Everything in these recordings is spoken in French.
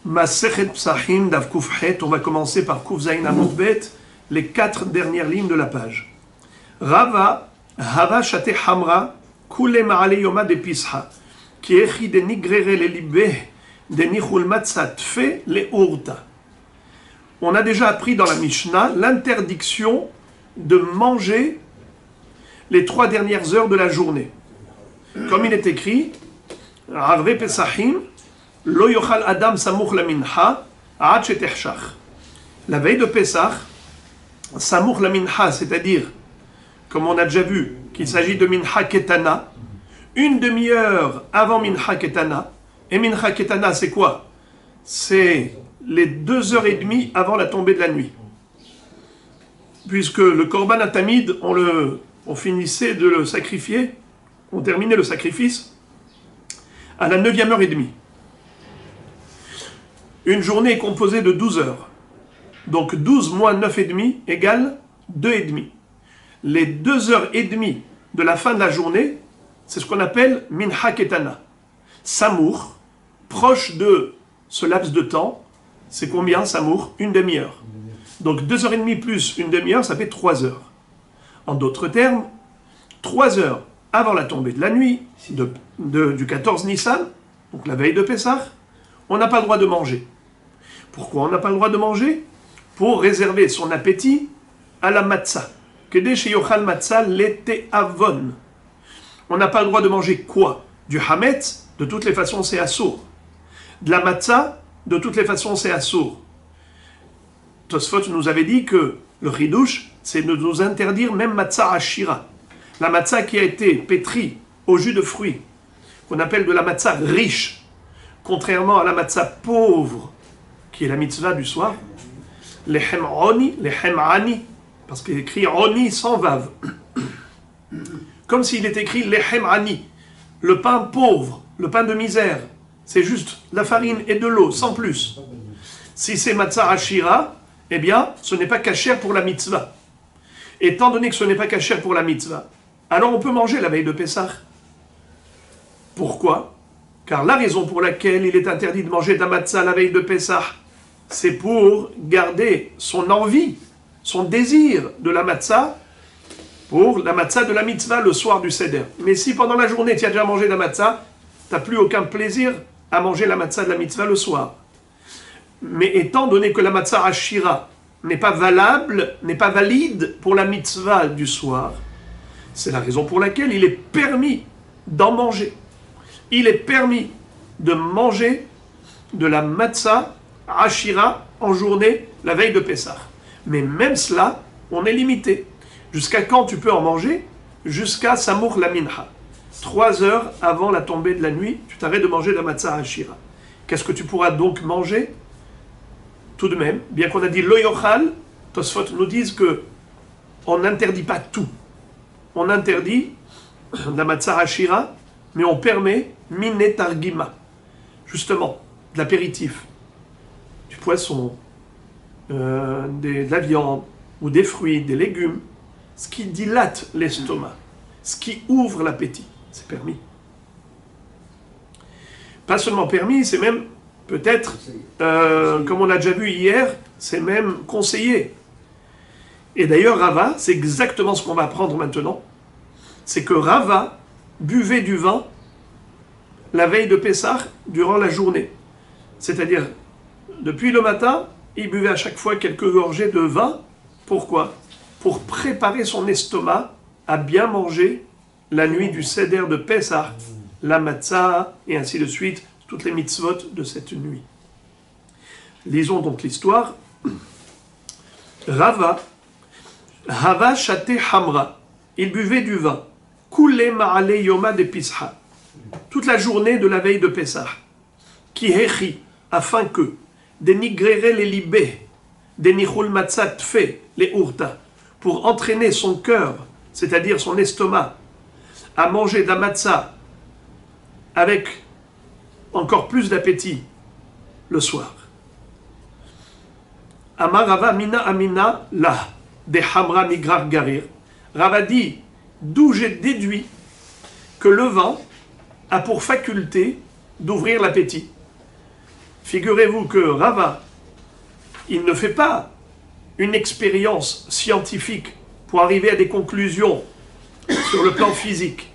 Masechet Psachim Dav Kufchet, on va commencer par Kuf Zayin Amud Bet, les 4 dernières lignes de la page. Rava, Hava Shate Hamra, Kule Maale Yoma de Pisha, Ki Echi de Nigrere le Libe, de Nichul Matzat Fe le Urta. On a déjà appris dans la Mishnah l'interdiction de manger les 3 dernières heures de la journée. Comme il est écrit, Arve Pesachim, Lo yochal Adam samuch la mincha, ad shetechshach. La veille de Pesach, samuch la mincha, c'est-à-dire, comme on a déjà vu, qu'il s'agit de mincha ketana, une demi-heure avant mincha ketana. Et mincha ketana, c'est quoi? C'est les 2h30 avant la tombée de la nuit. Puisque le korban atamid, on finissait de le sacrifier, on terminait le sacrifice à la 9e heure et demie. Une journée est composée de 12 heures. Donc 12 moins 9,5 égale 2,5. Les 2h30 de la fin de la journée, c'est ce qu'on appelle mincha ketana. Samour, proche de ce laps de temps, c'est combien Samour? Une demi-heure. Donc 2h30 plus une demi-heure, ça fait 3 heures. En d'autres termes, 3 heures avant la tombée de la nuit du 14 Nissan, donc la veille de Pessah, on n'a pas le droit de manger. Pourquoi on n'a pas le droit de manger? Pour réserver son appétit à la matzah. Kede sheyochal matzah l'été avon. On n'a pas le droit de manger quoi? Du hametz, de toutes les façons c'est assour. De la matzah, de toutes les façons c'est assour. Tosfot nous avait dit que le chidouche, c'est de nous interdire même matzah ashira. La matzah qui a été pétrie au jus de fruits, qu'on appelle de la matzah riche, contrairement à la matzah pauvre, qui est la mitzvah du soir, lechem oni, lechem ani, parce qu'il est écrit oni sans vav. Comme s'il est écrit lechem ani, le pain pauvre, le pain de misère, c'est juste la farine et de l'eau, sans plus. Si c'est matzah ashira, eh bien, ce n'est pas kasher pour la mitzvah. Étant donné que ce n'est pas kasher pour la mitzvah, alors on peut manger la veille de Pessah. Pourquoi? Car la raison pour laquelle il est interdit de manger de la matzah la veille de Pessah, c'est pour garder son envie, son désir de la matzah, pour la matzah de la mitzvah le soir du seder. Mais si pendant la journée tu as déjà mangé de la matzah, tu n'as plus aucun plaisir à manger la matzah de la mitzvah le soir. Mais étant donné que la matzah ashira n'est pas valable, n'est pas valide pour la mitzvah du soir, c'est la raison pour laquelle il est permis d'en manger. Il est permis de manger de la matzah ashira en journée, la veille de Pessah. Mais même cela, on est limité. Jusqu'à quand tu peux en manger? Jusqu'à Samour la minha. 3 heures avant la tombée de la nuit, tu t'arrêtes de manger de la matzah ashira. Qu'est-ce que tu pourras donc manger? Tout de même, bien qu'on a dit lo yochal, Tosfot nous disent que on n'interdit pas tout. On interdit la matzah ashira, mais on permet minetargima, justement, de l'apéritif, du poisson, de la viande, ou des fruits, des légumes, ce qui dilate l'estomac, ce qui ouvre l'appétit, c'est permis. Pas seulement permis, c'est même peut-être, comme on a déjà vu hier, c'est même conseillé. Et d'ailleurs, Rava, c'est exactement ce qu'on va apprendre maintenant, c'est que Rava buvait du vin la veille de Pessah durant la journée. C'est-à-dire, depuis le matin, il buvait à chaque fois quelques gorgées de vin. Pourquoi? Pour préparer son estomac à bien manger la nuit du seder de Pessah, la matzah, et ainsi de suite, toutes les mitzvot de cette nuit. Lisons donc l'histoire. Rava, Hava Shate Hamra, il buvait du vin. Kule Maale Yoma de Pisha, toute la journée de la veille de Pessah. Ki hechi, afin que, dénigrere les libés, dénichul matzat fe, les urta, pour entraîner son cœur, c'est-à-dire son estomac, à manger de la matzah avec encore plus d'appétit le soir. Amar Rava mina amina la, de hamra migrar garir. Rava dit, d'où j'ai déduit que le vin a pour faculté d'ouvrir l'appétit. figurez-vous que Rava, il ne fait pas une expérience scientifique pour arriver à des conclusions sur le plan physique.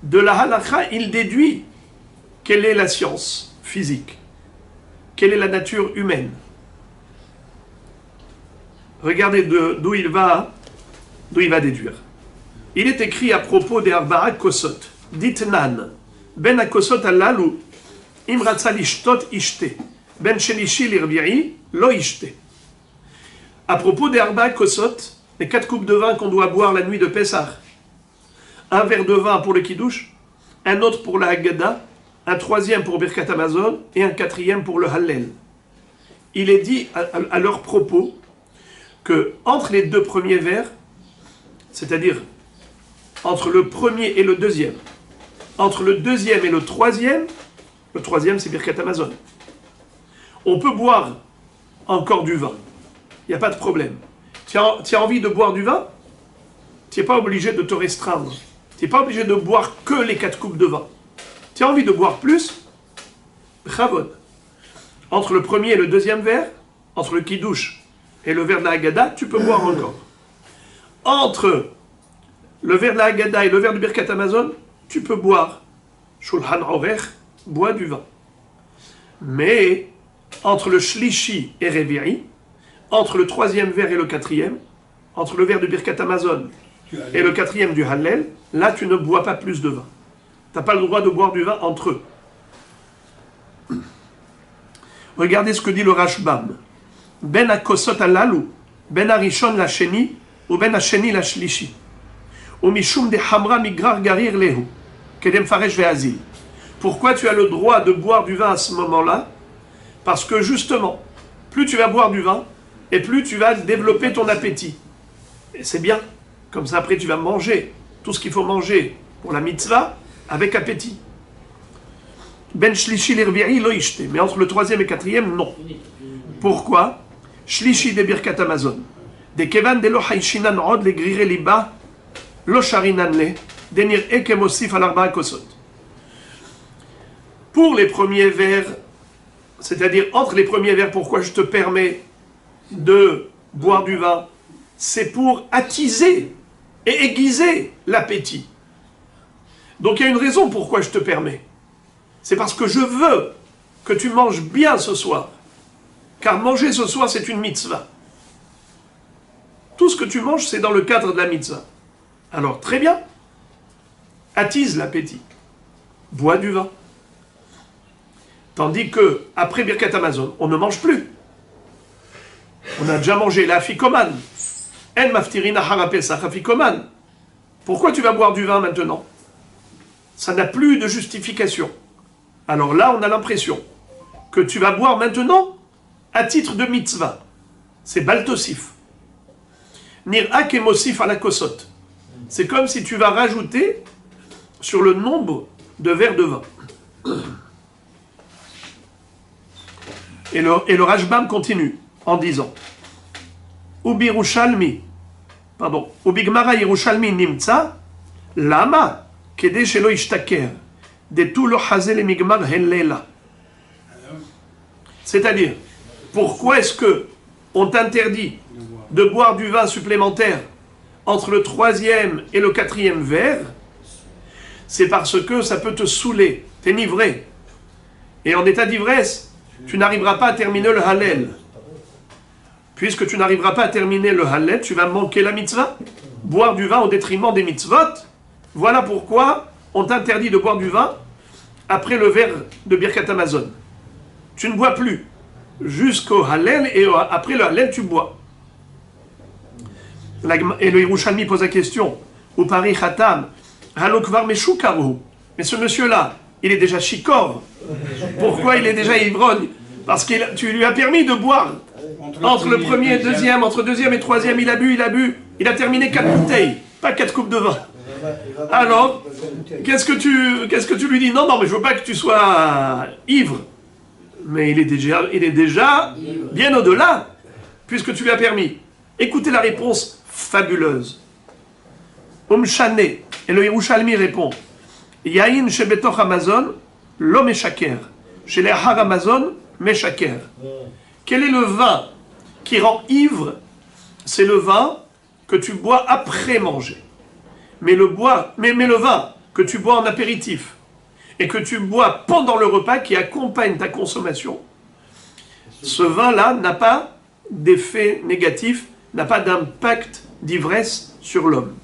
De la halakha, il déduit quelle est la science physique, quelle est la nature humaine. Regardez d'où il va déduire. Il est écrit à propos des Arba'a Kosot, Ditnan, Ben Akosot Allalu, Imratza lishtot ishte, Ben Shelishi lirbi'i, lo ishte. À propos des Arba'a Kosot, les 4 coupes de vin qu'on doit boire la nuit de Pessah, un verre de vin pour le Kiddush, un autre pour la Haggadah, un troisième pour Birkat Hamazon et un quatrième pour le Hallel. Il est dit à leur propos que entre les 2 premiers verres, c'est-à-dire entre le premier et le deuxième, entre le deuxième et le troisième c'est Birkat Hamazon, on peut boire encore du vin, il n'y a pas de problème. Tu as envie de boire du vin, tu n'es pas obligé de te restreindre, tu n'es pas obligé de boire que les 4 coupes de vin. Tu as envie de boire plus, Chavod. Entre le premier et le deuxième verre, entre le Kiddush et le verre de la Haggadah, tu peux boire encore. Entre le verre de la Haggadah et le verre du Birkat Hamazon, tu peux boire. Shulchan Aruch boit du vin. Mais entre le Shlishi et Revi'i, entre le 3e verre et le 4e, entre le verre du Birkat Hamazon et le 4e du Hallel, là tu ne bois pas plus de vin. Tu n'as pas le droit de boire du vin entre eux. Regardez ce que dit le Rashbam. Ben akosot alalu, ben arishon la sheni, ou ben asheni la shlishi. Ou mishum de hamra migrar garir lehu, kedem faresh ve'azil. Pourquoi tu as le droit de boire du vin à ce moment-là? Parce que justement, plus tu vas boire du vin, et plus tu vas développer ton appétit. Et c'est bien. Comme ça, après, tu vas manger tout ce qu'il faut manger pour la mitzvah, avec appétit. Ben shlishi l'irvi'i lo ishte. Mais entre le 3e et 4e, non. Pourquoi? Shlishi de Birkat Hamazon. De kevan de lo haishinan od le grire liba, lo sharinan le, denir eke mosif al arba'a kosot. Pour les premiers vers, c'est-à-dire entre les premiers vers, pourquoi je te permets de boire du vin? C'est pour attiser et aiguiser l'appétit. Donc il y a une raison pourquoi je te permets. C'est parce que je veux que tu manges bien ce soir. Car manger ce soir, c'est une mitzvah. Tout ce que tu manges, c'est dans le cadre de la mitzvah. Alors, très bien. Attise l'appétit. Bois du vin. Tandis que, après Birkat Hamazon, on ne mange plus. On a déjà mangé la afikoman. En maftirina harapesach afikoman. Pourquoi tu vas boire du vin maintenant? Ça n'a plus de justification. Alors là, on a l'impression que tu vas boire maintenant à titre de mitzvah. C'est baltosif. Nir'a kemosif à la kosot. C'est comme si tu vas rajouter sur le nombre de verres de vin. Et le Rashbam continue en disant Ubi Gmara Yerushalmi nimtza lama kede shelo ishtaker de tout lo hazel et migmar hellela. C'est-à-dire, pourquoi est-ce que on t'interdit de boire du vin supplémentaire entre le 3e et le 4e verre? C'est parce que ça peut te saouler, t'enivrer. Et en état d'ivresse, tu n'arriveras pas à terminer le Hallel. Puisque tu n'arriveras pas à terminer le Hallel, tu vas manquer la mitzvah. Boire du vin au détriment des mitzvot. Voilà pourquoi on t'interdit de boire du vin après le verre de Birkat Hamazon. Tu ne bois plus jusqu'au Hallel et après le Hallel tu bois. Et le Yerushalmi pose la question au Paris Khatam, Halokvar Meshukaru. Mais ce monsieur-là, il est déjà shikor. Pourquoi il est déjà ivrogne? Parce que tu lui as permis de boire entre le premier et le deuxième, entre deuxième et troisième, il a bu. Il a terminé 4 bouteilles, pas 4 coupes de vin. Alors, qu'est-ce que tu lui dis? Non, mais je veux pas que tu sois ivre. Mais il est déjà bien au-delà, puisque tu lui as permis. Écoutez la réponse fabuleuse. Shane, et le Yerushalmi répond Yain shebetoch Hamazon, lo meshaker, sheleachar Hamazon, Meshaker. Quel est le vin qui rend ivre? C'est le vin que tu bois après manger. Mais le vin que tu bois en apéritif et que tu bois pendant le repas qui accompagne ta consommation, ce vin-là n'a pas d'effet négatif, n'a pas d'impact d'ivresse sur l'homme.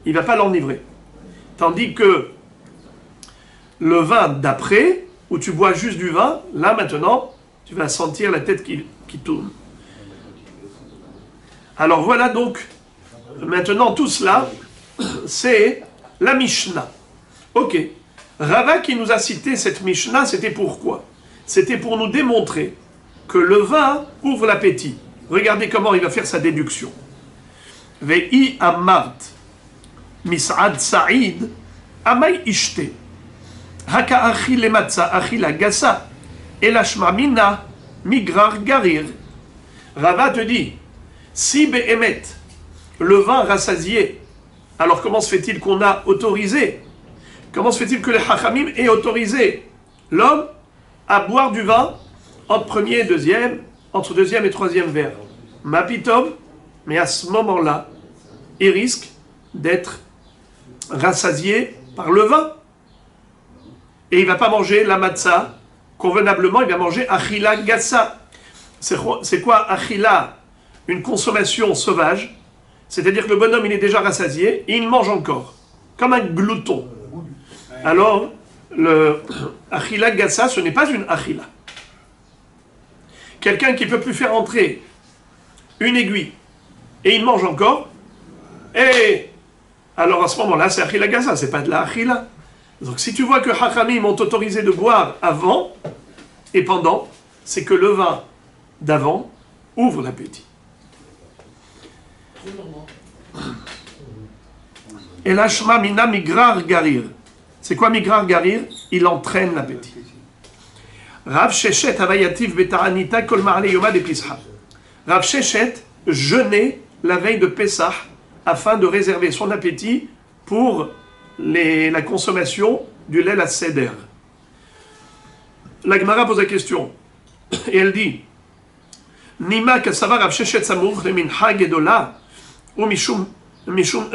Il ne va pas l'enivrer. Tandis que le vin d'après, où tu bois juste du vin, là maintenant, tu vas sentir la tête qui tourne. Alors voilà donc, maintenant tout cela, c'est la Mishnah. Ok. Rava qui nous a cité cette Mishnah, c'était pourquoi? C'était pour nous démontrer que le vin ouvre l'appétit. Regardez comment il va faire sa déduction. Ve'i amart mis'ad sa'id amay ishte haka achi lematza achi la gasa elashma mina migrar garir. Rava te dit, si behemet le vin rassasié, alors comment se fait-il qu'on a autorisé? Comment se fait-il que les hachamim aient autorisé l'homme à boire du vin entre deuxième et troisième verre? Mapitom, mais à ce moment-là, il risque d'être rassasié par le vin. Et il ne va pas manger la matzah convenablement, il va manger achila gassa. C'est quoi achila? Une consommation sauvage, c'est-à-dire que le bonhomme il est déjà rassasié et il mange encore, comme un glouton. Alors, le achila gassa, ce n'est pas une achila. Quelqu'un qui ne peut plus faire entrer une aiguille et il mange encore, et alors à ce moment-là, c'est achila gassa, c'est pas de la achila. Donc si tu vois que Hachamim m'ont autorisé de boire avant et pendant, c'est que le vin d'avant ouvre l'appétit. Et l'ashma mina migrar garir. C'est quoi migrar garir? Il entraîne l'appétit. Rav Sheshet avayativ beta'anita kol ma'ale yoma de Pisha. Rav Sheshet jeûnait la veille de Pessah afin de réserver son appétit pour la consommation du lait à seder. La Gemara pose la question et elle dit Nima kasava Rav Sheshet samour le mincha gedola ou mishum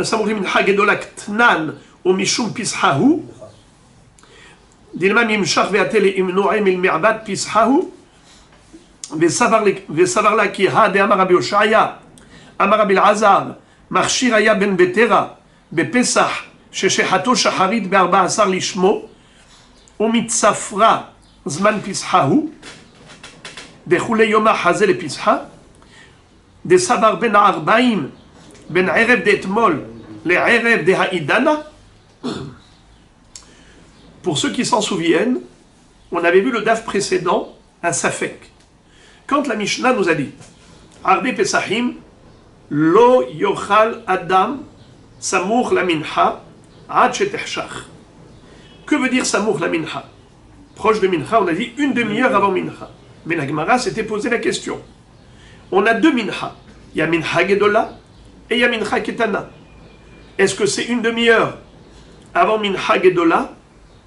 samour le mincha gedola ktnan ou mishum pishahu דילמה נמשך והתלה עם נועם אל מעבד פסחהו וסבר לה כי דאמר רבי הושעיה אמר רבי אלעזר מכשיר היה בן בטרה בפסח ששחטו שחרית ב14 לשמו ומצפרה זמן פסחהו דכולי יום החזה לפסחה דסבר בין ה40 בין ערב דאתמול לערב דהעידנה. Pour ceux qui s'en souviennent, on avait vu le daf précédent, un safek. Quand la Mishnah nous a dit Arbe Pesachim, lo yochal adam samour la mincha ad shetechshach. Que veut dire samour la mincha? Proche de mincha, on a dit une demi-heure avant mincha. Mais la Gemara s'était posé la question. On a deux mincha. Il y a mincha gedola et il y a mincha ketana. Est-ce que c'est une demi-heure avant mincha gedola?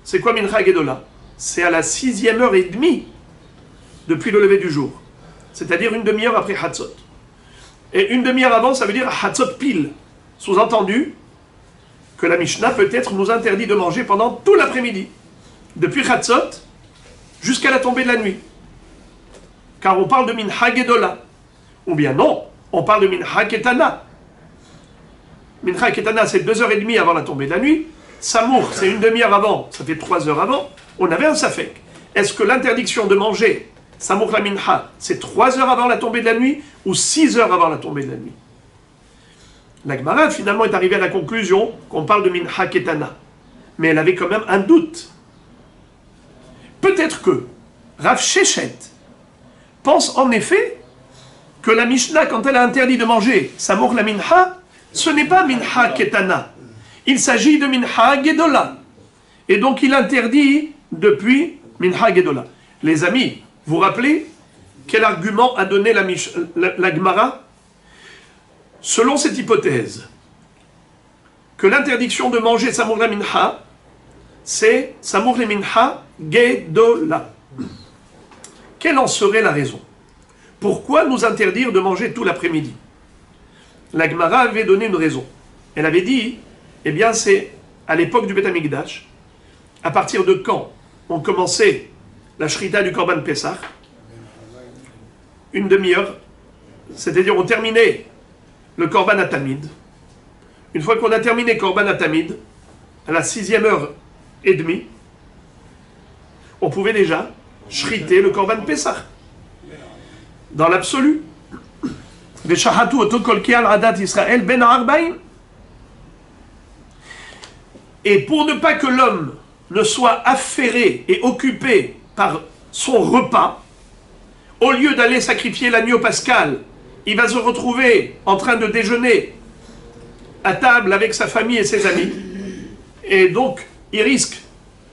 C'est quoi Mincha Gedola? C'est à la 6e heure et demie depuis le lever du jour. C'est-à-dire une demi-heure après Hatzot. Et une demi-heure avant, ça veut dire Hatzot pile. Sous-entendu que la Mishnah peut-être nous interdit de manger pendant tout l'après-midi. Depuis Hatzot jusqu'à la tombée de la nuit. Car on parle de Mincha Gedola. Ou bien non, on parle de Mincha Ketana. Mincha Ketana, c'est 2h30 avant la tombée de la nuit. Samour, c'est une demi-heure avant, ça fait 3 heures avant, on avait un safek. Est-ce que l'interdiction de manger Samour la mincha, c'est 3 heures avant la tombée de la nuit ou 6 heures avant la tombée de la nuit? La Gemara finalement est arrivée à la conclusion qu'on parle de mincha ketana. Mais elle avait quand même un doute. Peut-être que Rav Sheshet pense en effet que la Mishnah, quand elle a interdit de manger Samour la mincha, ce n'est pas mincha ketana. Il s'agit de Mincha Gedola. Et donc il interdit depuis Mincha Gedola. Les amis, vous vous rappelez quel argument a donné la Gemara? Selon cette hypothèse, que l'interdiction de manger Samour la Mincha, c'est Samour la Mincha Gedola. quelle en serait la raison? Pourquoi nous interdire de manger tout l'après-midi? La Gemara avait donné une raison. Elle avait dit, eh bien c'est à l'époque du Beth Amikdash, à partir de quand on commençait la shrita du Korban Pessah, une demi-heure, c'est-à-dire on terminait le Korban Atamid. Une fois qu'on a terminé Korban Atamid, à la 6e heure et demie, on pouvait déjà shriter le Korban Pessah. Dans l'absolu. Veshahatu oto kol ke'al adat Israël ben ha'arbaim. Et pour ne pas que l'homme ne soit affairé et occupé par son repas, au lieu d'aller sacrifier l'agneau pascal, il va se retrouver en train de déjeuner à table avec sa famille et ses amis, et donc il risque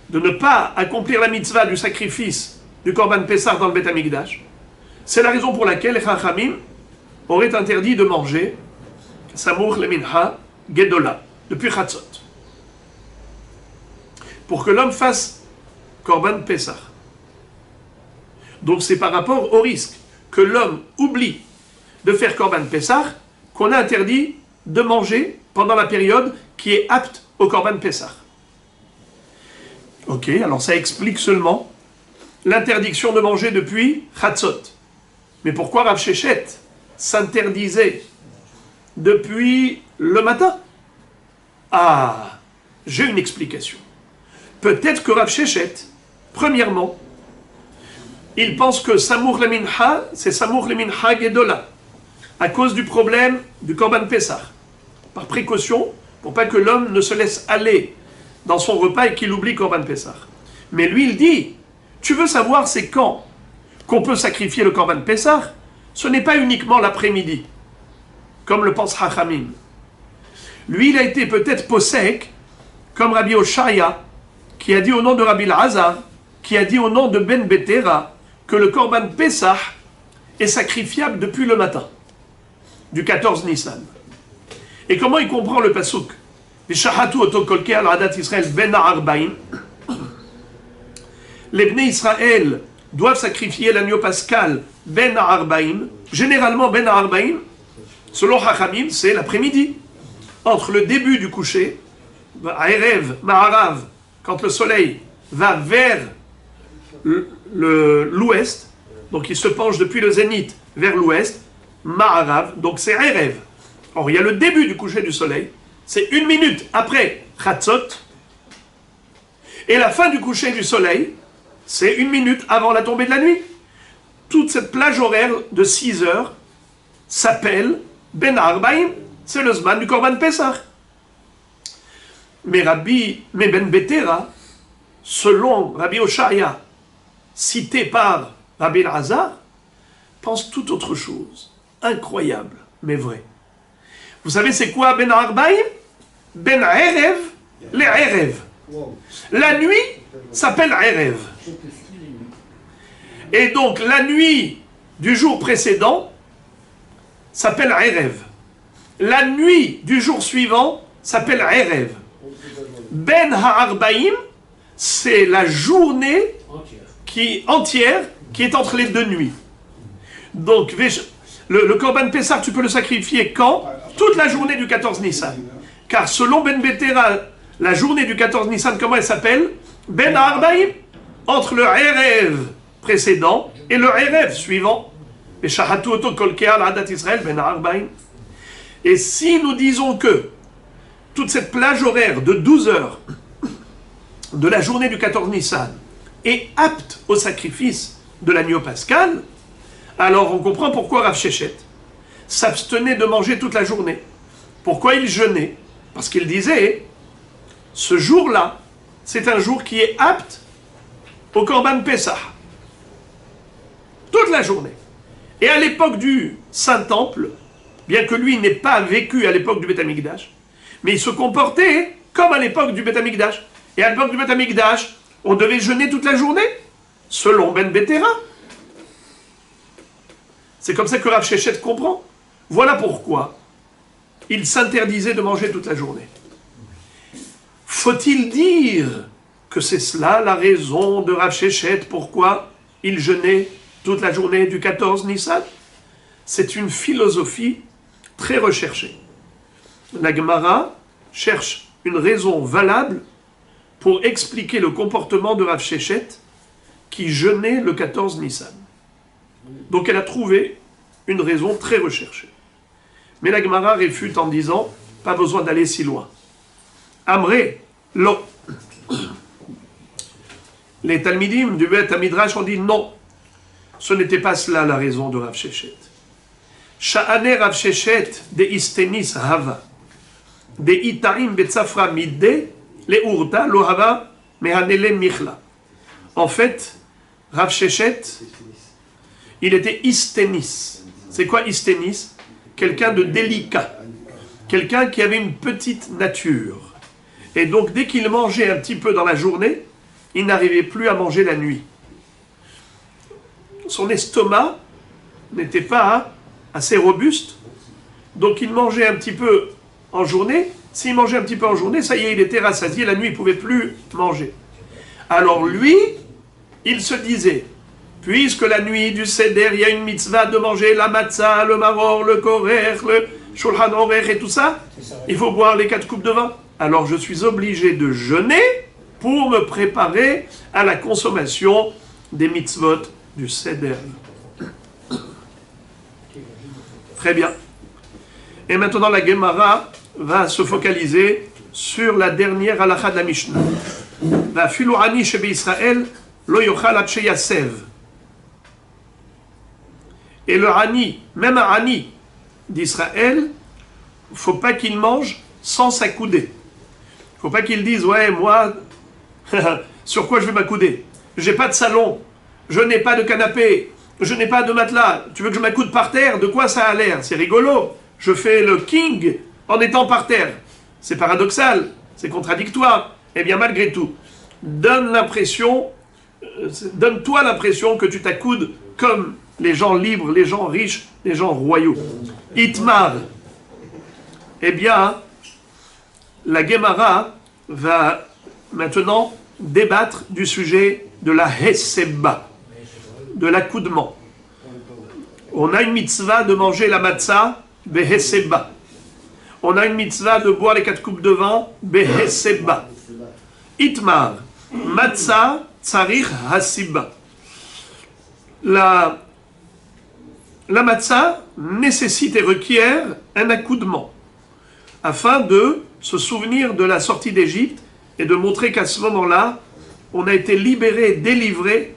de ne pas accomplir la mitzvah du sacrifice du Korban Pessah dans le Beth Amikdash. C'est la raison pour laquelle les Chachamim auraient interdit de manger Samour le Mincha Gedola, depuis Chatzot, pour que l'homme fasse Korban Pessah. Donc c'est par rapport au risque que l'homme oublie de faire Korban Pessah qu'on a interdit de manger pendant la période qui est apte au Korban Pessah. Ok, alors ça explique seulement l'interdiction de manger depuis Chatzot. Mais pourquoi Rav Sheshet s'interdisait depuis le matin? Ah, j'ai une explication. Peut-être que Rav Sheshet, premièrement, il pense que Samour le Mincha, c'est Samour le Mincha Gedola, à cause du problème du Korban Pessah. Par précaution, pour pas que l'homme ne se laisse aller dans son repas et qu'il oublie Korban Pessah. Mais lui, il dit, tu veux savoir c'est quand qu'on peut sacrifier le Korban Pessah? Ce n'est pas uniquement l'après-midi, comme le pense Chachamim. Lui, il a été peut-être possèque, comme Rabbi Oshaya, qui a dit au nom de Rabbi Elazar, qui a dit au nom de Ben Betera, que le Korban Pessah est sacrifiable depuis le matin, du 14 Nissan. Et comment il comprend le pasuk? Veshahatu oto kol ke'al adat Israël ben ha'arbaim. Les Bnei Israël doivent sacrifier l'agneau pascal ben ha'arbaim. Généralement ben ha'arbaim, selon Chachamim, c'est l'après-midi, entre le début du coucher, Erev, Ma'arav, quand le soleil va vers l'ouest, donc il se penche depuis le zénith vers l'ouest, Ma'arav, donc c'est Erev. Or, il y a le début du coucher du soleil, c'est 1 minute après Chatzot, et la fin du coucher du soleil, c'est 1 minute avant la tombée de la nuit. Toute cette plage horaire de 6 heures s'appelle Ben Arbaim, c'est le Zman du Korban Pessah. Mais Ben Betera, selon Rabbi Oshaya, cité par Rabbi Elazar, pense tout autre chose. Incroyable, mais vrai. Vous savez c'est quoi Ben Arbaim? Ben Erev, les Erev. La nuit s'appelle Erev. Et donc la nuit du jour précédent s'appelle Erev. La nuit du jour suivant s'appelle Erev. Ben Ha'arbaim, c'est la journée entière qui est entre les deux nuits. Donc le Korban Pessah, tu peux le sacrifier quand? Toute la journée du 14 Nissan. Car selon Ben Betera, la journée du 14 Nissan, comment elle s'appelle? Ben Ha'arbaim, entre le Erev précédent et le Erev suivant. Veshahatu oto kol ke'al adat Israël ben ha'arbaim. Et si nous disons que toute cette plage horaire de 12 heures de la journée du 14 Nissan est apte au sacrifice de l'agneau pascal, alors on comprend pourquoi Rav Sheshet s'abstenait de manger toute la journée. Pourquoi il jeûnait? Parce qu'il disait, ce jour-là, c'est un jour qui est apte au Korban Pessah. Toute la journée. Et à l'époque du Saint-Temple, bien que lui n'ait pas vécu à l'époque du Beth Amikdash, mais il se comportait comme à l'époque du Beth Amikdash. Et à l'époque du Beth Amikdash, on devait jeûner toute la journée, selon Ben Betera. C'est comme ça que Rav Sheshet comprend. Voilà pourquoi il s'interdisait de manger toute la journée. Faut-il dire que c'est cela la raison de Rav Sheshet, pourquoi il jeûnait toute la journée du 14 Nissan, c'est une philosophie très recherchée. La Gemara cherche une raison valable pour expliquer le comportement de Rav Shechet qui jeûnait le 14 Nissan. Donc elle a trouvé une raison très recherchée. Mais la Gemara réfute en disant, pas besoin d'aller si loin. Amré, lo. Les Talmidim du Beth Midrash ont dit non. Ce n'était pas cela la raison de Rav Shechet. Sha'ane Rav Shechet de istenis hava. De itarim betzafra midde le urta lo hava mehanele michla. En fait, Rav Shechet, il était istenis. C'est quoi istenis? Quelqu'un de délicat. Quelqu'un qui avait une petite nature. Et donc, dès qu'il mangeait un petit peu dans la journée, il n'arrivait plus à manger la nuit. Son estomac n'était pas assez robuste, donc il mangeait un petit peu en journée. S'il mangeait un petit peu en journée, ça y est, il était rassasié, la nuit, il ne pouvait plus manger. Alors lui, il se disait, puisque la nuit du Seder, il y a une mitzvah de manger la matzah, le maror, le korer, le shulchan aruch et tout ça, il faut boire les 4 coupes de vin. Alors je suis obligé de jeûner pour me préparer à la consommation des mitzvot du Seder. Très bien. Et maintenant la Gemara va se focaliser sur la dernière halakha de la Mishnah. La filouani shebe Israël lo yochal at sheyasev. Et le Hani, même un Hani d'Israël, il ne faut pas qu'il mange sans s'accouder. Il ne faut pas qu'il dise, ouais, moi, sur quoi je vais m'accouder? Je n'ai pas de salon, je n'ai pas de canapé, je n'ai pas de matelas. Tu veux que je m'accoude par terre? De quoi ça a l'air? C'est rigolo. Je fais le king en étant par terre. C'est paradoxal, c'est contradictoire. Eh bien, malgré tout, donne-toi l'impression que tu t'accoudes comme les gens libres, les gens riches, les gens royaux. Itmar. Eh bien, la Gemara va maintenant débattre du sujet de la Heseba, de l'accoudement. On a une mitzvah de manger la matzah, Beheseba. On a une mitzvah de boire les 4 coupes de vin, Beheseba. Itmar. Matzah, tsarich hasiba. La matzah nécessite et requiert un accoudement afin de se souvenir de la sortie d'Égypte et de montrer qu'à ce moment-là, on a été libéré, délivré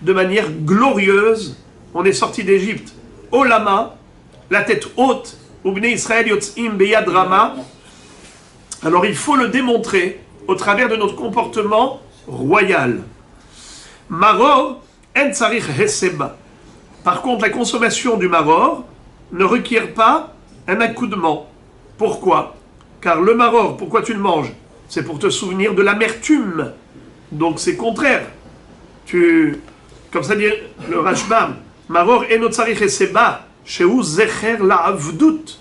de manière glorieuse. On est sorti d'Égypte au lama, la tête haute, Ubnei Israël yotzim beyad rama. Alors il faut le démontrer au travers de notre comportement royal. Maror en tsarich heseba. Par contre, la consommation du maror ne requiert pas un accoudement. Pourquoi? Car le maror, pourquoi tu le manges? C'est pour te souvenir de l'amertume. Donc c'est contraire. Comme ça dit le Rashbam, maror eno tsarich heseba, shehu zecher la'avdut.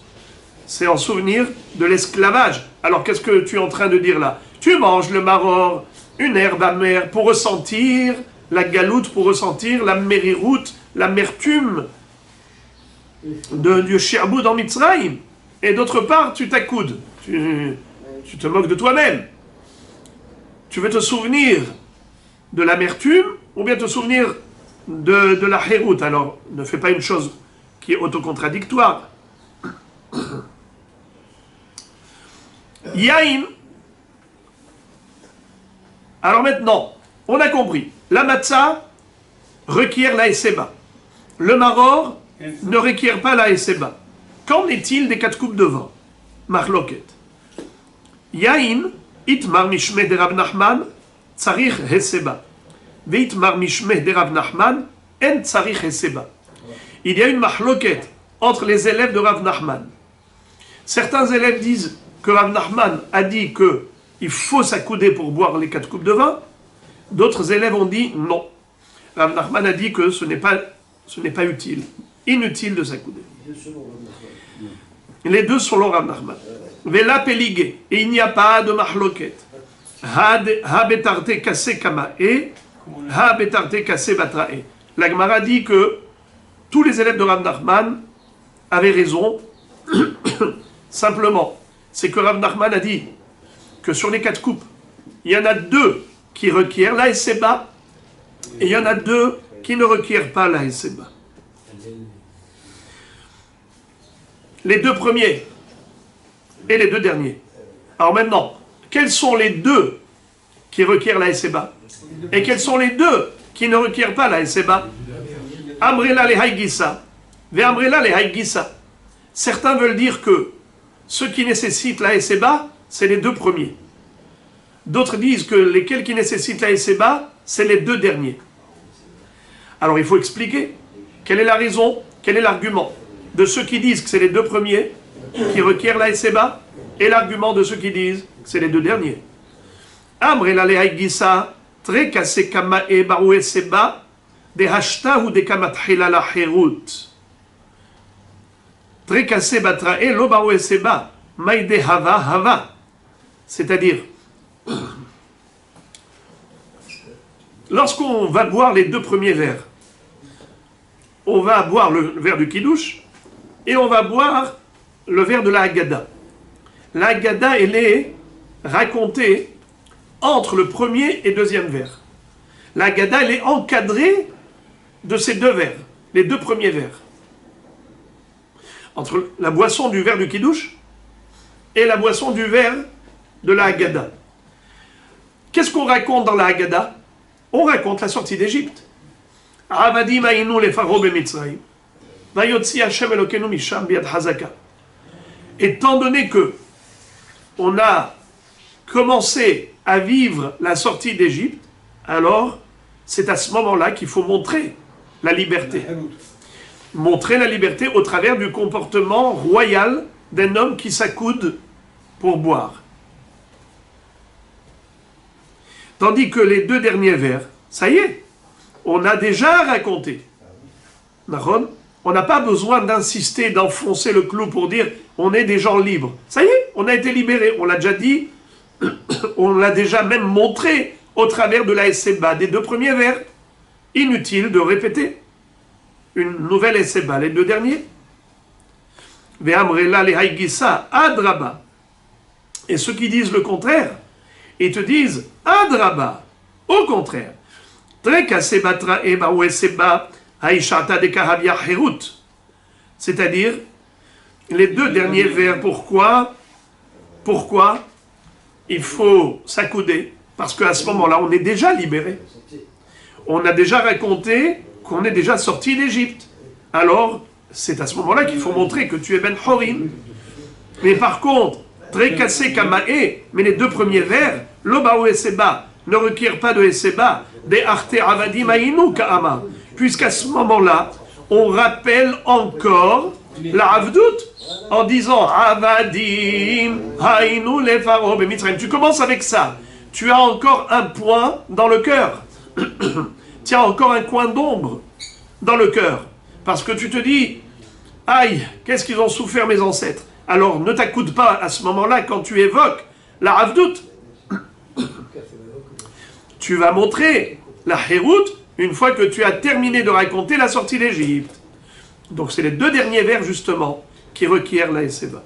C'est en souvenir de l'esclavage. Alors qu'est-ce que tu es en train de dire là? Tu manges le maror, une herbe amère, pour ressentir la galoute, pour ressentir la mériroute, l'amertume du Shi'abud en Mitzrayim. Et d'autre part, tu t'accoudes. Tu te moques de toi-même. Tu veux te souvenir de l'amertume ou bien te souvenir de la héroute. Alors, ne fais pas une chose qui est autocontradictoire. Yaïm. Alors maintenant, on a compris. La matzah requiert la Heseba. Le maror ne requiert pas la Heseba. Qu'en est-il des 4 coupes de vin? Marloket. Yaïn, itmar mishmeh de Rav Nachman, tsarich Heseba. Veitmar mishmeh de Rav Nachman, en tsarich Heseba. Il y a une marloket entre les élèves de Rav Nachman. Certains élèves disent que Rav Nachman a dit qu'il faut s'accouder pour boire les 4 coupes de vin. D'autres élèves ont dit non. Rav Nachman a dit que ce n'est pas utile, inutile de s'accouder. Les deux sont l'or Rav Nachman. Vela peligé, et il n'y a pas de mahloket. Ha betarte kase kamae, ha betarte kase batrae. la Gemara dit que tous les élèves de Rav Nachman avaient raison. Simplement, c'est que Rav Nachman a dit que sur les 4 coupes, il y en a 2 qui requièrent la Seba et il y en a 2 qui ne requièrent pas la Seba. Les 2 premiers et les 2 derniers. Alors maintenant, quels sont les 2 qui requièrent la Seba et quels sont les 2 qui ne requièrent pas la Seba? Amrela le Haïgissa, ve Amrela le Haïgissa. Certains veulent dire que ceux qui nécessitent la Seba, c'est les 2 premiers. D'autres disent que lesquels qui nécessitent la Seba, c'est les 2 derniers. Alors il faut expliquer quelle est la raison, quel est l'argument de ceux qui disent que c'est les 2 premiers qui requièrent la Seba et l'argument de ceux qui disent que c'est les 2 derniers. Amrela le Haïgissa, très cassé kama e baru Seba, de hashta ou de kamathila la herut. Très cassé batra e lo baru Seba, maïde hava hava. C'est-à-dire, lorsqu'on va boire les 2 premiers verres, on va boire le verre du Kiddush et on va boire le verre de la Haggadah. La Haggadah, elle est racontée entre le premier et deuxième verre. La Haggadah, elle est encadrée de ces 2 verres, les 2 premiers verres. Entre la boisson du verre du Kiddush et la boisson du verre de la Haggadah. Qu'est-ce qu'on raconte dans la Haggadah? On raconte la sortie d'Égypte. Avadim aïnou le pharaon b'Mitzrayim. Vayotzi Hashem Elokeinu misham biad hazaka. Étant donné que on a commencé à vivre la sortie d'Égypte, alors c'est à ce moment-là qu'il faut montrer la liberté. Montrer la liberté au travers du comportement royal d'un homme qui s'accoude pour boire. Tandis que les 2 derniers vers, ça y est, on a déjà raconté. On n'a pas besoin d'insister, d'enfoncer le clou pour dire on est des gens libres. Ça y est, on a été libérés, on l'a déjà dit, on l'a déjà même montré au travers de la Seba des 2 premiers vers. Inutile de répéter une nouvelle Seba, les 2 derniers. Ve'amrela le haïgissa adraba. Et ceux qui disent le contraire, ils te disent adraba, au contraire. C'est-à-dire, les 2 derniers vers, pourquoi il faut s'accouder? Parce qu'à ce moment-là, on est déjà libéré. On a déjà raconté qu'on est déjà sorti d'Égypte. Alors, c'est à ce moment-là qu'il faut montrer que tu es Ben Horim. Mais par contre, très cassé kamae, mais les 2 premiers vers, l'obaou et seba, ne requiert pas de Seba, des Arte Avadim Aïnou Ka'ama, puisqu'à ce moment-là, on rappelle encore la Avdout en disant Avadim Aïnou le Pharaon B'Mitzrayim. Tu commences avec ça. Tu as encore un point dans le cœur. Tu as encore un coin d'ombre dans le cœur. Parce que tu te dis aïe, qu'est-ce qu'ils ont souffert mes ancêtres? Alors ne t'accoude pas à ce moment-là quand tu évoques la Avdout. Tu vas montrer la Hérout une fois que tu as terminé de raconter la sortie d'Égypte. Donc c'est les 2 derniers vers justement qui requièrent la Seba.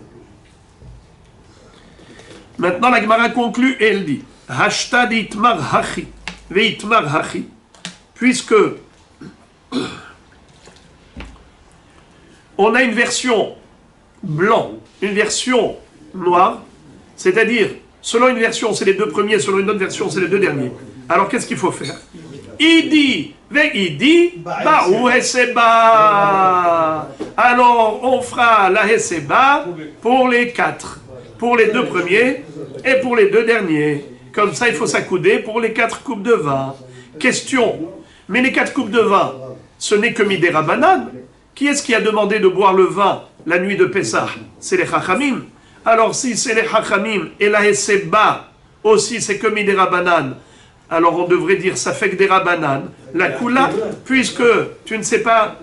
Maintenant la Gemara conclut et elle dit Hashtad itmar hachi veitmar hachi, puisque on a une version blanc, une version noire, c'est-à-dire selon une version c'est les 2 premiers, selon une autre version c'est les 2 derniers. Alors qu'est-ce qu'il faut faire? Idi ve'idi ba'u heseba. Alors on fera la heseba pour les 4, pour les 2 premiers et pour les 2 derniers. Comme ça il faut s'accouder pour les 4 coupes de vin. Question, mais les 4 coupes de vin, ce n'est que Midei Rabbanan. Qui est-ce qui a demandé de boire le vin la nuit de Pessah? C'est les Chachamim. Alors si c'est les Chachamim et la heseba aussi c'est que Midei Rabbanan, alors on devrait dire ça fait que des Rabbanan, la Kula, puisque tu ne sais pas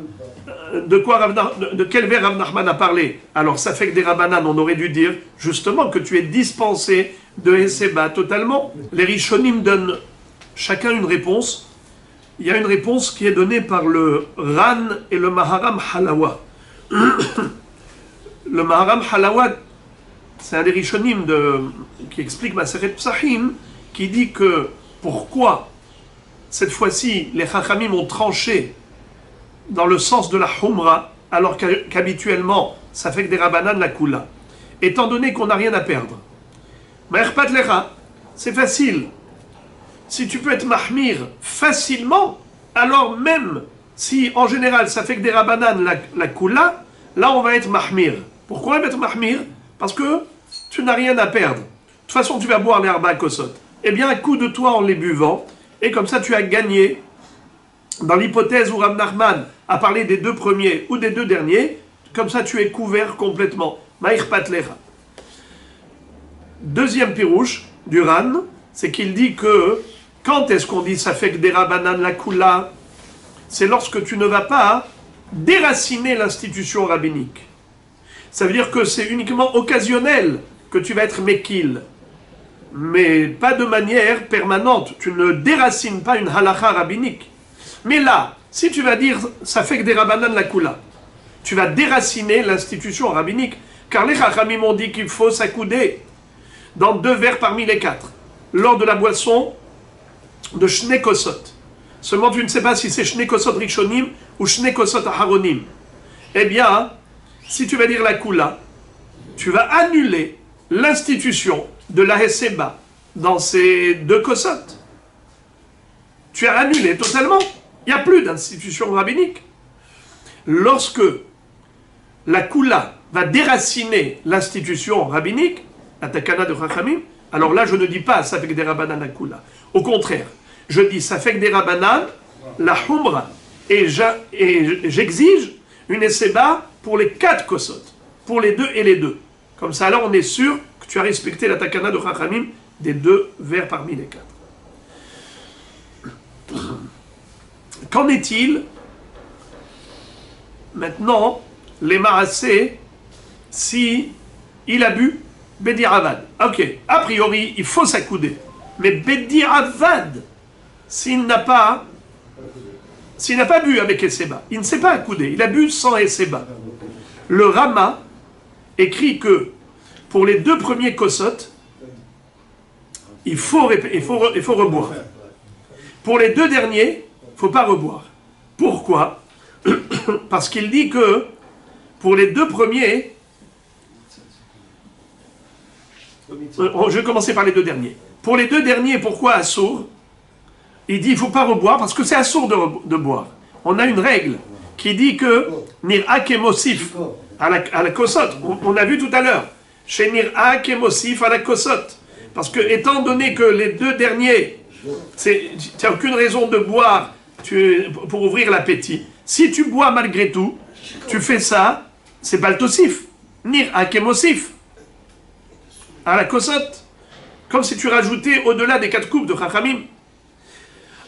de quel vers Rav Nachman a parlé. Alors ça fait que des Rabbanan, on aurait dû dire justement que tu es dispensé de Heseba totalement. Les Rishonim donnent chacun une réponse. il y a une réponse qui est donnée par le Ran et le Maharam Halawa. Le Maharam Halawa, c'est un des Rishonim qui explique Maseret Psachim, qui dit que pourquoi cette fois-ci les Chachamim ont tranché dans le sens de la Humra, alors qu'habituellement ça fait que des Rabbanan la Kula. Étant donné qu'on n'a rien à perdre. Ma'erpat lecha, c'est facile. Si tu peux être mahmir facilement, alors même si en général ça fait que des Rabbanan la Kula, là on va être mahmir. Pourquoi on va être mahmir? Parce que tu n'as rien à perdre. De toute façon tu vas boire les Arba Kosot. Eh bien, un coup de toi en les buvant, et comme ça tu as gagné. Dans l'hypothèse où Rav Nachman a parlé des deux premiers ou des deux derniers, comme ça tu es couvert complètement. Ma'ir patlecha. Deuxième pirouche du Ran, c'est qu'il dit que quand est-ce qu'on dit ça fait que des Rabbanan la Kula? C'est lorsque tu ne vas pas déraciner l'institution rabbinique. Ça veut dire que c'est uniquement occasionnel que tu vas être mekil, mais pas de manière permanente. Tu ne déracines pas une halakha rabbinique. Mais là, si tu vas dire ça fait que des Rabbanan la Kula, tu vas déraciner l'institution rabbinique, car les Chachamim ont dit qu'il faut s'accouder dans 2 verres parmi les 4, lors de la boisson de Shnei Kosot. Seulement tu ne sais pas si c'est Shnei Kosot Rishonim ou Shnei Kosot Aharonim. Eh bien, si tu vas dire la Kula, tu vas annuler l'institution de la Heseba dans ces 2 Kosot. Tu as annulé totalement. Il n'y a plus d'institution rabbinique. Lorsque la Kula va déraciner l'institution rabbinique, la Takana de Chachamim, alors là je ne dis pas ça fait que des Rabbanan la Kula. Au contraire, je dis ça fait que des Rabbanan la Humra. Et j'exige une Eseba pour les 4 Kosot, pour les 2 et les 2. Comme ça, alors on est sûr que tu as respecté la Takana de Chachamim des 2 vers parmi les 4. Qu'en est-il maintenant, les Maasé, si il a bu Bedi Avad? Ok, a priori, il faut s'accouder. Mais Bedi Avad, s'il n'a pas bu avec Esseba, il ne s'est pas accoudé, il a bu sans Esseba. Le Rama écrit que pour les 2 premiers Kosot, il faut reboire. Pour les 2 derniers, il ne faut pas reboire. Pourquoi? Parce qu'il dit que pour les 2 premiers, je vais commencer par les 2 derniers. Pour les 2 derniers, pourquoi assour? Il dit qu'il ne faut pas reboire parce que c'est assour de boire. On a une règle qui dit que Nir'a kemosif à la kosot. On a vu tout à l'heure. Chez Nir'a kemosif à la kosot. Parce que étant donné que les 2 derniers, tu n'as aucune raison de boire pour ouvrir l'appétit. Si tu bois malgré tout, tu fais ça, c'est baltosif. Nir'a kemosif à la kosot. Comme si tu rajoutais au-delà des 4 coupes de Chachamim.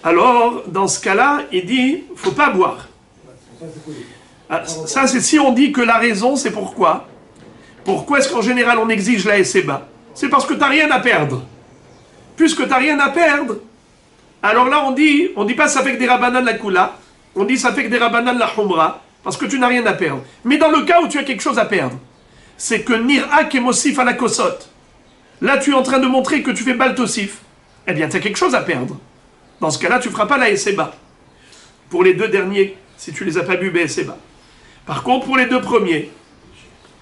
Alors, dans ce cas-là, il dit, il ne faut pas boire. Ça, c'est si on dit que la raison, c'est pourquoi. Pourquoi est-ce qu'en général, on exige la Esseba? C'est parce que tu n'as rien à perdre. Puisque tu n'as rien à perdre, alors là, on dit pas ça fait que des Rabbanan la Kula, on dit ça fait que des Rabbanan la Humra, parce que tu n'as rien à perdre. Mais dans le cas où tu as quelque chose à perdre, c'est que Nir'a kemosif à la Kosot. Là, tu es en train de montrer que tu fais baltosif. Eh bien, tu as quelque chose à perdre. Dans ce cas-là, tu ne feras pas la Esseba. Pour les 2 derniers, si tu ne les as pas bu, Esseba. Par contre, pour les 2 premiers,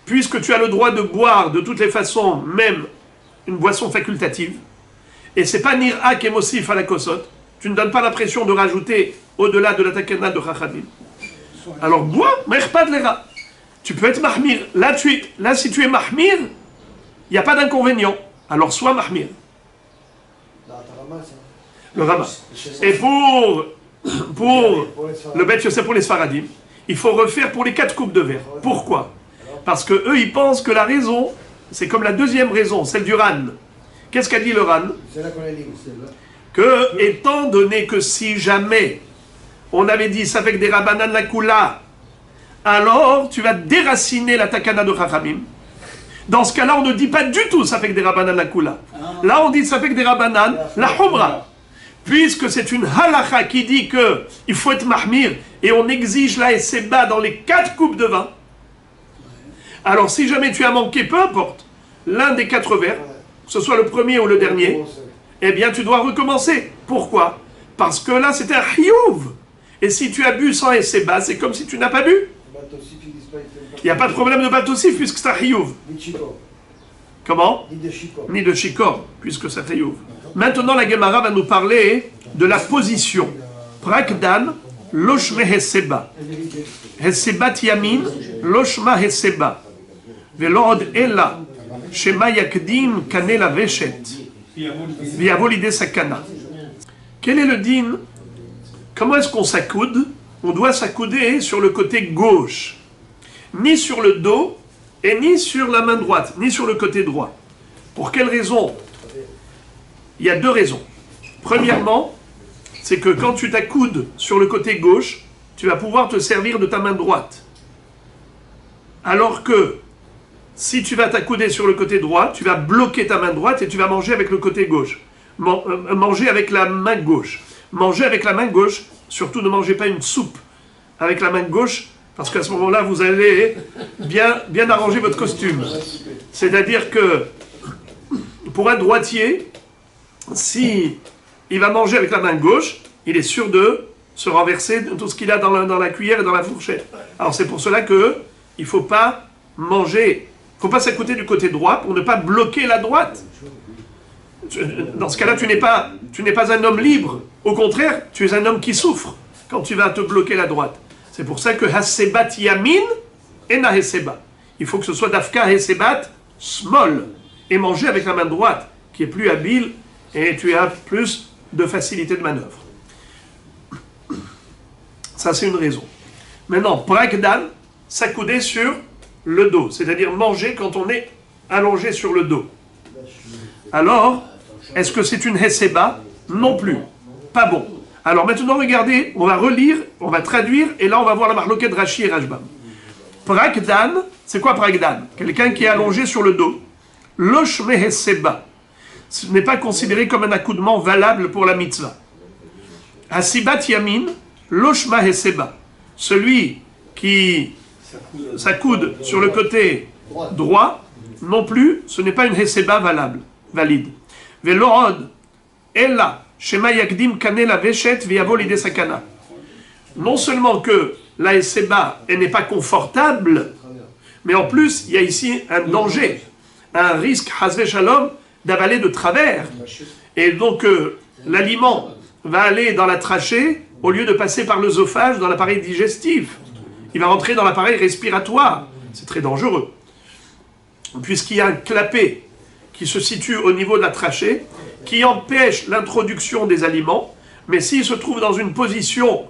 puisque tu as le droit de boire de toutes les façons, même une boisson facultative, et c'est pas Nir'a kemosif à la Kosot, tu ne donnes pas l'impression de rajouter au-delà de la Takana de Chachamim. Alors bois, Ma'erpat lecha. Tu peux être mahmir. Là, si tu es mahmir, il n'y a pas d'inconvénient. Alors sois mahmir. Le Rama. Et pour le Bet Yosef, pour les Sfaradim, il faut refaire pour les 4 coupes de verre. Pourquoi? Parce que eux, ils pensent que la raison, c'est comme la deuxième raison, celle du Ran. Qu'est-ce qu'a dit le Ran? Que, étant donné que si jamais on avait dit ça fait que des Rabbanan la Kula, alors tu vas déraciner la Takana de Chachamim. Dans ce cas-là, on ne dit pas du tout ça fait que des Rabbanan la Kula. Là, on dit ça fait que des Rabbanan la Humra. puisque c'est une halakha qui dit qu'il faut être mahmir, et on exige la seba dans les 4 coupes de vin, alors si jamais tu as manqué, peu importe, l'un des 4 verres, que ce soit le premier ou le dernier, eh bien tu dois recommencer. Pourquoi? Parce que là c'était un hiyuv. Et si tu as bu sans seba, c'est comme si tu n'as pas bu. Il n'y a pas de problème de batosif puisque c'est un hiyuv. Comment? Ni de shikor, puisque c'est un hiyuv. Maintenant la Gemara va nous parler de la position. Prakdan, loshme heseba. Hesebat yamin, loshma heseba. Velod ella, shema yakdim kane la veshet. Viavolide sakana. Quel est le din? Comment est-ce qu'on s'accoude? On doit s'accouder sur le côté gauche. Ni sur le dos, et ni sur la main droite, ni sur le côté droit. Pour quelle raison? Il y a 2 raisons. Premièrement, c'est que quand tu t'accoudes sur le côté gauche, tu vas pouvoir te servir de ta main droite. Alors que, si tu vas t'accouder sur le côté droit, tu vas bloquer ta main droite et tu vas manger avec le côté gauche. Manger avec la main gauche. Manger avec la main gauche, surtout ne mangez pas une soupe avec la main gauche, parce qu'à ce moment-là, vous allez bien arranger votre costume. C'est-à-dire que, pour un droitier, si il va manger avec la main gauche, il est sûr de se renverser tout ce qu'il a dans la cuillère et dans la fourchette. Alors c'est pour cela qu'il ne faut pas manger, il ne faut pas s'accouder du côté droit pour ne pas bloquer la droite. Dans ce cas-là, tu n'es pas un homme libre. Au contraire, tu es un homme qui souffre quand tu vas te bloquer la droite. C'est pour ça que hasebat yamin et na heseba. Il faut que ce soit dafka hasebat small et manger avec la main droite qui est plus habile et tu as plus de facilité de manœuvre. Ça, c'est une raison. Maintenant, prakdan, s'accouder sur le dos, c'est-à-dire manger quand on est allongé sur le dos. Alors, est-ce que c'est une heseba? Non plus. Pas bon. Alors maintenant, regardez, on va relire, on va traduire, et là on va voir la marloquette de Rashi et Rashbam. Prakdan, c'est quoi prakdan? Quelqu'un qui est allongé sur le dos. Loshme heseba. Ce n'est pas considéré comme un accoudement valable pour la mitzvah. Hasibat yamin, loshma heseba. Celui qui s'accoude sur le côté droit, non plus, ce n'est pas une heseba valide. Velorod, ella, shema yakdim kane la veshet viavo l'ide sakana. Non seulement que la heseba, elle n'est pas confortable, mais en plus, il y a ici un danger, un risque, hasve shalom, d'avaler de travers. Et donc, l'aliment va aller dans la trachée au lieu de passer par l'œsophage dans l'appareil digestif. Il va rentrer dans l'appareil respiratoire. C'est très dangereux. Puisqu'il y a un clapet qui se situe au niveau de la trachée, qui empêche l'introduction des aliments, mais s'il se trouve dans une position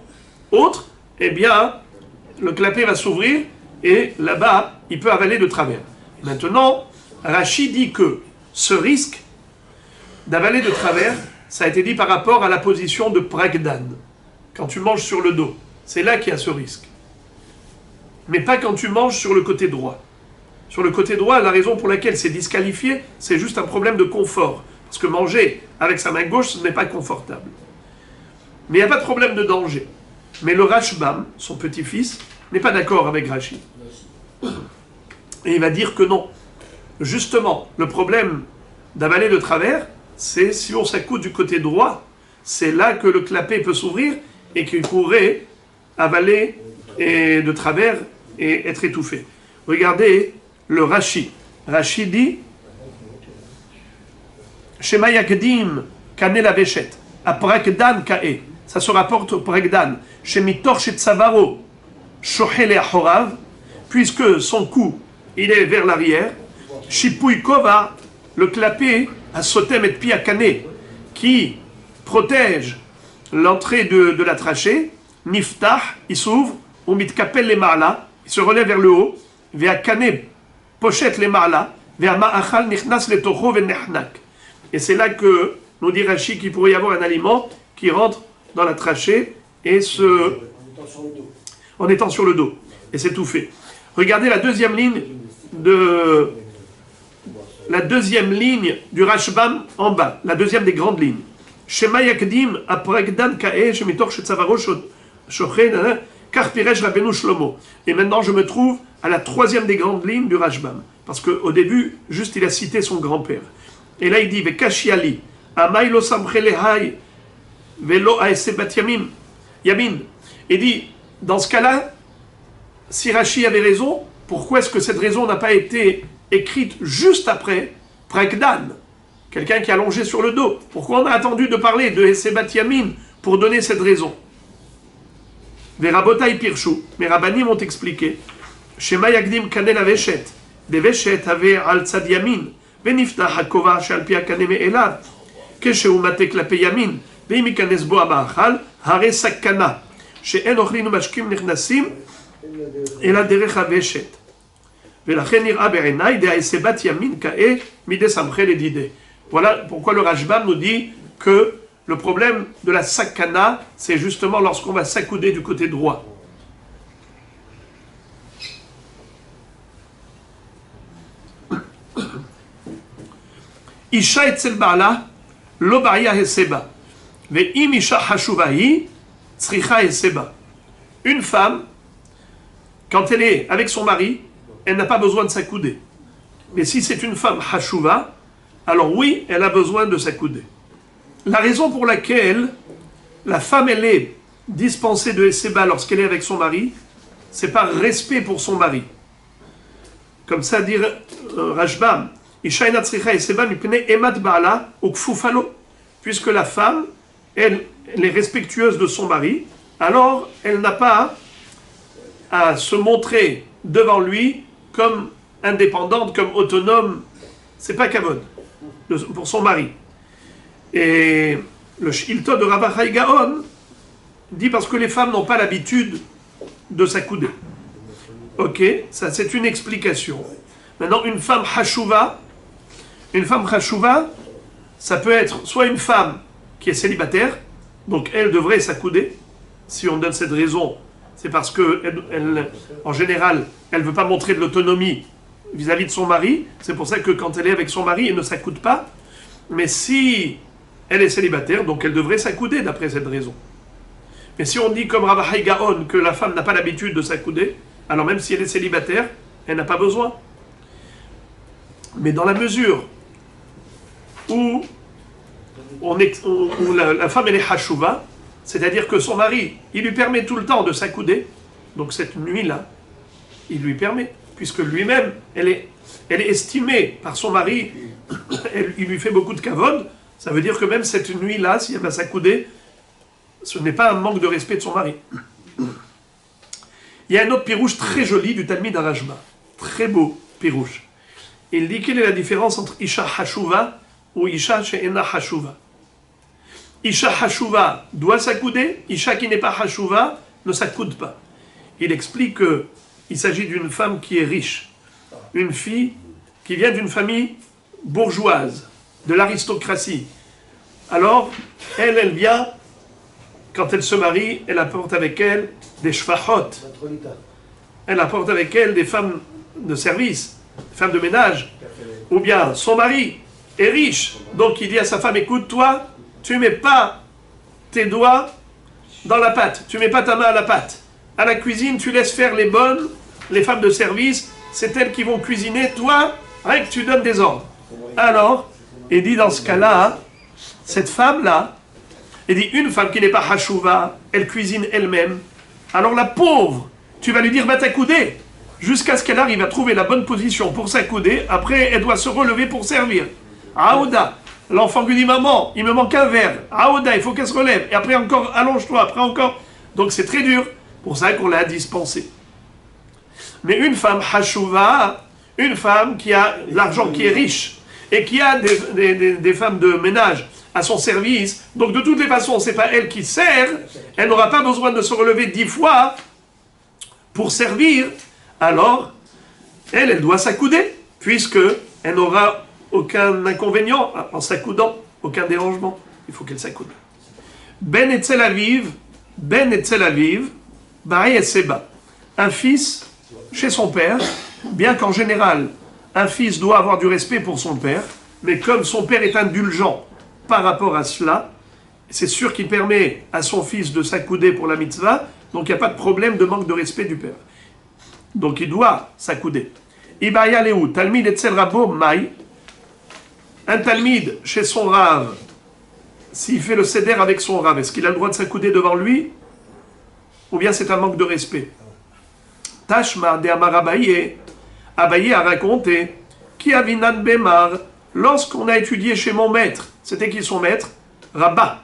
autre, eh bien, le clapet va s'ouvrir et là-bas, il peut avaler de travers. Maintenant, Rachid dit que ce risque d'avaler de travers, ça a été dit par rapport à la position de prakdan, quand tu manges sur le dos. C'est là qu'il y a ce risque. Mais pas quand tu manges sur le côté droit. Sur le côté droit, la raison pour laquelle c'est disqualifié, c'est juste un problème de confort. Parce que manger avec sa main gauche, ce n'est pas confortable. Mais il n'y a pas de problème de danger. Mais le Rashbam, son petit-fils, n'est pas d'accord avec Rashi. Et il va dire que non. Justement, le problème d'avaler de travers, c'est si on s'accoude du côté droit, c'est là que le clapet peut s'ouvrir et qu'il pourrait avaler de travers et être étouffé. Regardez le Rashi. Rashi dit Shema yakdim kane la veshet, a prakdan kae. Ça se rapporte au prakdan. Shemitor shetzavaro shohele achorav, puisque son cou, il est vers l'arrière. Shipui kova, le clapet à sotem et pi à kané, qui protège l'entrée de la trachée. Niftah, il s'ouvre. On mitkapel les marla, il se relève vers le haut. Vea kané pochette les marla. Vea ma'achal nichnas le tocho ve nechnak. Et c'est là que nous dit Rashi qu'il pourrait y avoir un aliment qui rentre dans la trachée et en étant sur le dos et s'étouffer. Regardez la deuxième ligne du Rashbam en bas, la deuxième des grandes lignes. Shema yakdim apregdan kae shemitor shetzavaro shochen kar piresh Rabbeinu Shlomo. Et maintenant je me trouve à la troisième des grandes lignes du Rashbam. Parce qu'au début, juste il a cité son grand-père. Et là il dit Vekashiali, Amai lo samche lehai, velo aesebat yamin. Il dit, dans ce cas-là, si Rashi avait raison, pourquoi est-ce que cette raison n'a pas été écrite juste après Prekdan, quelqu'un qui est allongé sur le dos? Pourquoi on a attendu de parler de Esebat Yamin pour donner cette raison? Verabotai Pirshu, mes rabbanim ont expliqué, Shema Yagdim Kanel Aveshet, Deveshet Ave Al Tzad Yamin, Venifta Hakova Shalpia Kaneme Elav, Kesheu Matek Lape Yamin, Veimikanes Bo Amachal, Hare Sakana, She'en Ochlinu Mashkim Nechnasim, Ela Derech Aveshet. Voilà pourquoi le Rashbam nous dit que le problème de la sakana, c'est justement lorsqu'on va s'accouder du côté droit. Isha etzel ba'ala lo ba'ya heseba ve'im isha hashuvahi tzricha heseba. Une femme, quand elle est avec son mari, elle n'a pas besoin de s'accouder. Mais si c'est une femme hashuva, alors oui, elle a besoin de s'accouder. La raison pour laquelle la femme, elle est dispensée de Esseba lorsqu'elle est avec son mari, c'est par respect pour son mari. Comme ça dit Rashbam, Ishaina tzricha Esseba mipne emat ba'ala ukfufalo. Puisque la femme, elle est respectueuse de son mari, alors elle n'a pas à se montrer devant lui comme indépendante, comme autonome. C'est pas kavod pour son mari. Et le Shilto de Rav Achai Gaon dit parce que les femmes n'ont pas l'habitude de s'accouder. Ok, ça c'est une explication. Maintenant, une femme hashuva, ça peut être soit une femme qui est célibataire, donc elle devrait s'accouder. Si on donne cette raison, c'est parce que en général, elle ne veut pas montrer de l'autonomie vis-à-vis de son mari. C'est pour ça que quand elle est avec son mari, elle ne s'accoude pas. Mais si elle est célibataire, donc elle devrait s'accouder d'après cette raison. Mais si on dit comme Rav Achai Gaon que la femme n'a pas l'habitude de s'accouder, alors même si elle est célibataire, elle n'a pas besoin. Mais dans la mesure où, la femme elle est hashuva, c'est-à-dire que son mari, il lui permet tout le temps de s'accouder, donc cette nuit-là, il lui permet, puisque lui-même, elle est estimée par son mari, il lui fait beaucoup de kavod, ça veut dire que même cette nuit-là, si elle va s'accouder, ce n'est pas un manque de respect de son mari. Il y a un autre pirouche très joli du Talmid Arashba, très beau pirouche. Il dit quelle est la différence entre Isha Hashuva ou Isha She'ena Hashuva. Isha Hashuva doit s'accouder, Isha qui n'est pas Hashuva ne s'accoude pas. Il explique qu'il s'agit d'une femme qui est riche, une fille qui vient d'une famille bourgeoise, de l'aristocratie. Alors, elle vient, quand elle se marie, elle apporte avec elle des shvachot. Elle apporte avec elle des femmes de service, des femmes de ménage. Ou bien son mari est riche, donc il dit à sa femme, écoute, toi, tu mets pas tes doigts dans la pâte, tu mets pas ta main à la pâte. À la cuisine, tu laisses faire les bonnes, les femmes de service, c'est elles qui vont cuisiner, toi, rien que tu donnes des ordres. Alors, il dit dans ce cas-là, cette femme-là, il dit une femme qui n'est pas hashuva, elle cuisine elle-même, alors la pauvre, tu vas lui dire, va t'accouder, jusqu'à ce qu'elle arrive à trouver la bonne position pour s'accouder, après elle doit se relever pour servir. Aouda, l'enfant lui dit, maman, il me manque un verre. Aouda, il faut qu'elle se relève. Et après encore, allonge-toi, après encore. Donc c'est très dur. Pour ça qu'on l'a dispensé. Mais une femme hashuva, une femme qui a l'argent, qui est riche, et qui a des femmes de ménage à son service, donc de toutes les façons, c'est pas elle qui sert, elle n'aura pas besoin de se relever 10 fois pour servir, alors elle doit s'accouder, puisque elle n'aura aucun inconvénient en s'accoudant, aucun dérangement. Il faut qu'elle s'accoude. Ben Etzel Aviv, Ba'i Esseba. Un fils chez son père, bien qu'en général, un fils doit avoir du respect pour son père, mais comme son père est indulgent par rapport à cela, c'est sûr qu'il permet à son fils de s'accouder pour la mitzvah, donc il n'y a pas de problème de manque de respect du père. Donc il doit s'accouder. Ibaya Léou, Talmid Etzel Rabo Maï, un Talmid chez son rave, s'il fait le seder avec son rave, est-ce qu'il a le droit de s'accouder devant lui? Ou bien c'est un manque de respect? Tashma de Amar Abaye, Abaye a raconté, qui avinan Bemar, lorsqu'on a étudié chez mon maître, c'était qui son maître? Rabba,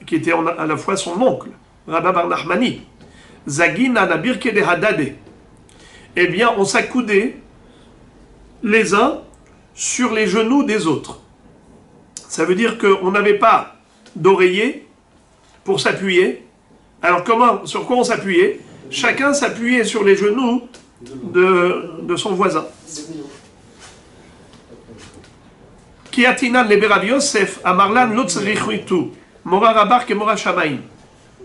qui était à la fois son oncle, Rabba Bar Nachmani. Zagina na birke de Hadade. Eh bien, on s'accoudait les uns sur les genoux des autres. Ça veut dire qu'on n'avait pas d'oreiller pour s'appuyer. Alors, sur quoi on s'appuyait? Chacun s'appuyait sur les genoux de son voisin. Ki atinan lebe Rav Yosef amarlan lo tzrichu mora rabar ke mora shamaim.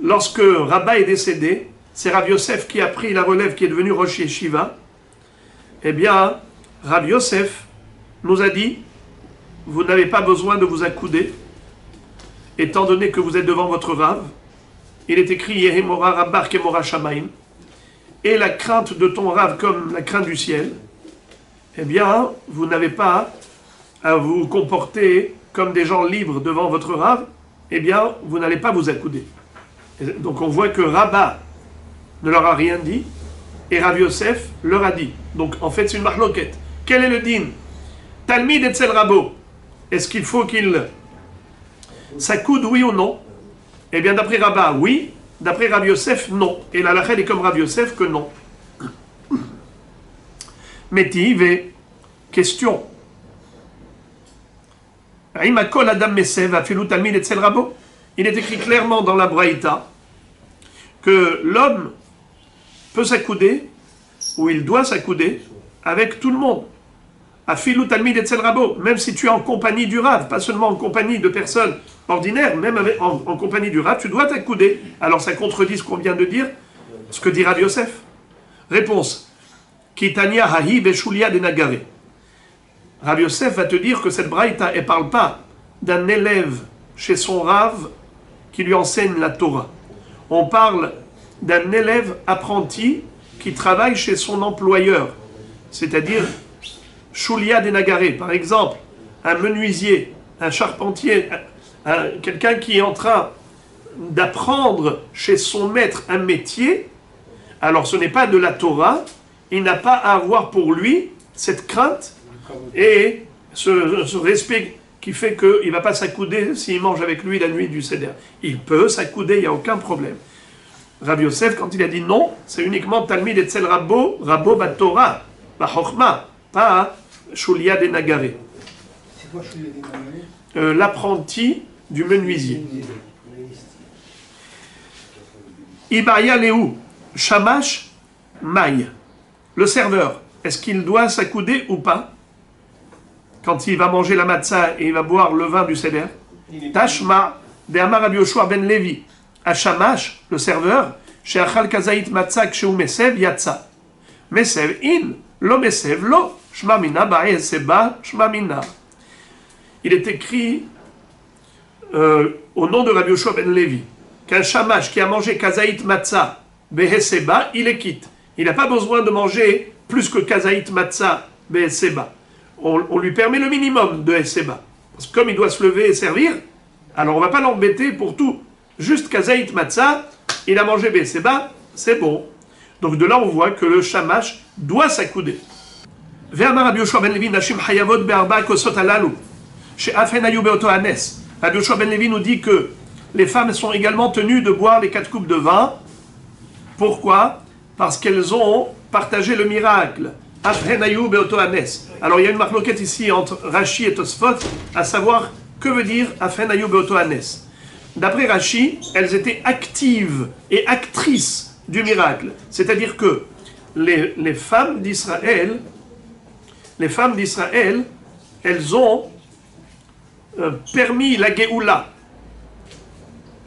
Lorsque Rabba est décédé, c'est Rav Yosef qui a pris la relève, qui est devenu Rosh Yeshiva. Eh bien, Rav Yosef nous a dit, vous n'avez pas besoin de vous accouder, étant donné que vous êtes devant votre Rav. Il est écrit Yehi mora rabar ke mora shamaim. Et la crainte de ton Rav comme la crainte du ciel. Eh bien, vous n'avez pas à vous comporter comme des gens libres devant votre Rav. Eh bien, vous n'allez pas vous accouder. Et donc on voit que Rabba ne leur a rien dit et Rav Yosef leur a dit. Donc en fait c'est une marloquette. Quel est le din? Talmid etzel Rabo. Est-ce qu'il faut qu'il s'accoude, oui ou non? Eh bien d'après Rabba, oui. D'après Rav Yosef, non. Et la halakha est comme Rav Yosef que non. Métive, question. Imakol Adam Mesev a fait Talmid etzel Rabo. Il est écrit clairement dans la Braïta que l'homme peut s'accouder, ou il doit s'accouder, avec tout le monde. Afilou Talmid Etzel Rabo, même si tu es en compagnie du Rav, pas seulement en compagnie de personnes ordinaires, même en compagnie du Rav, tu dois t'accouder. Alors ça contredit ce qu'on vient de dire, ce que dit Rav Yosef. Réponse. Kitania Hahi Beshulia de Nagare. Rav Yosef va te dire que cette Braïta, elle ne parle pas d'un élève chez son Rav qui lui enseigne la Torah. On parle d'un élève apprenti qui travaille chez son employeur, c'est-à-dire Shulia de Nagare, par exemple, un menuisier, un charpentier, quelqu'un qui est en train d'apprendre chez son maître un métier. Alors ce n'est pas de la Torah, il n'a pas à avoir pour lui cette crainte et ce respect qui fait qu'il ne va pas s'accouder s'il mange avec lui la nuit du Seder. Il peut s'accouder, il n'y a aucun problème. Rav Yosef, quand il a dit non, c'est uniquement Talmid Etzel Rabo, Rabo Bat Torah, Bat Chochma, pas Shulia de Nagare. C'est quoi Shulia de Nagare? L'apprenti du menuisier. Ibaya Léou, Shamash Maï. Le serveur, est-ce qu'il doit s'accouder ou pas quand il va manger la matzah et il va boire le vin du Seder? Tashma de Amar Rabbi Yoshua ben Levi. Ashamash, le serveur, chez Achal Kazaït Matzah Kshu Mesev Yatsa. Mesev in, lo Mesev lo, Shmamina Bae Seba Shmamina. Il est écrit au nom de Rabbi Yoshua ben Levi qu'un shamash qui a mangé Kazaït Matzah Beheseba, il est quitte. Il n'a pas besoin de manger plus que Kazaït Matzah Beheseba. On lui permet le minimum de Heseba. Parce que comme il doit se lever et servir, alors on ne va pas l'embêter pour tout. Juste Kazaït Matzah, il a mangé Beheseba, c'est bon. Donc de là on voit que le shamash doit s'accouder. Ve'amar Rabbi Yoshua ben Levi nashim hayavot be'arba kosot alalu she'afen hayu be'oto hanes. Rabbi Yoshua ben Levi nous dit que les femmes sont également tenues de boire les 4 coupes de vin. Pourquoi? Parce qu'elles ont partagé le miracle. Alors il y a une marloquette ici entre Rashi et Tosfot, à savoir que veut dire Afenayu Beoto Hanes. D'après Rashi, elles étaient actives et actrices du miracle. C'est-à-dire que les femmes d'Israël, elles ont permis la Géoula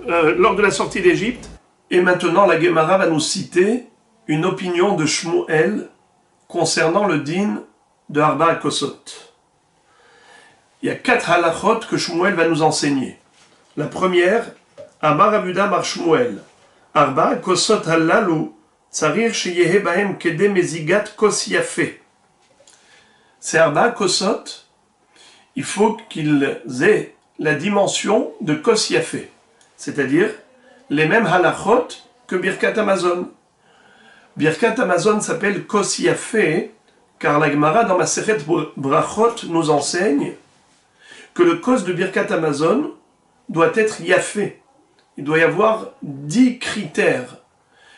lors de la sortie d'Égypte. Et maintenant, la Gemara va nous citer une opinion de Shmuel concernant le din de Arba Kosot. Il y a 4 halachot que Shmuel va nous enseigner. La première, Amar Abuda Mar Shmuel, Arba kosot halalu, tsarir sheyehe bahem kede mezigat kos yafe. Ces Arba kosot, il faut qu'ils aient la dimension de kos yafe, c'est-à-dire les mêmes halachot que Birkat Hamazon. Birkat Hamazon s'appelle kos yafe, car la Gemara dans Masechet Brachot nous enseigne que le kos de Birkat Hamazon doit être yafé. Il doit y avoir 10 critères.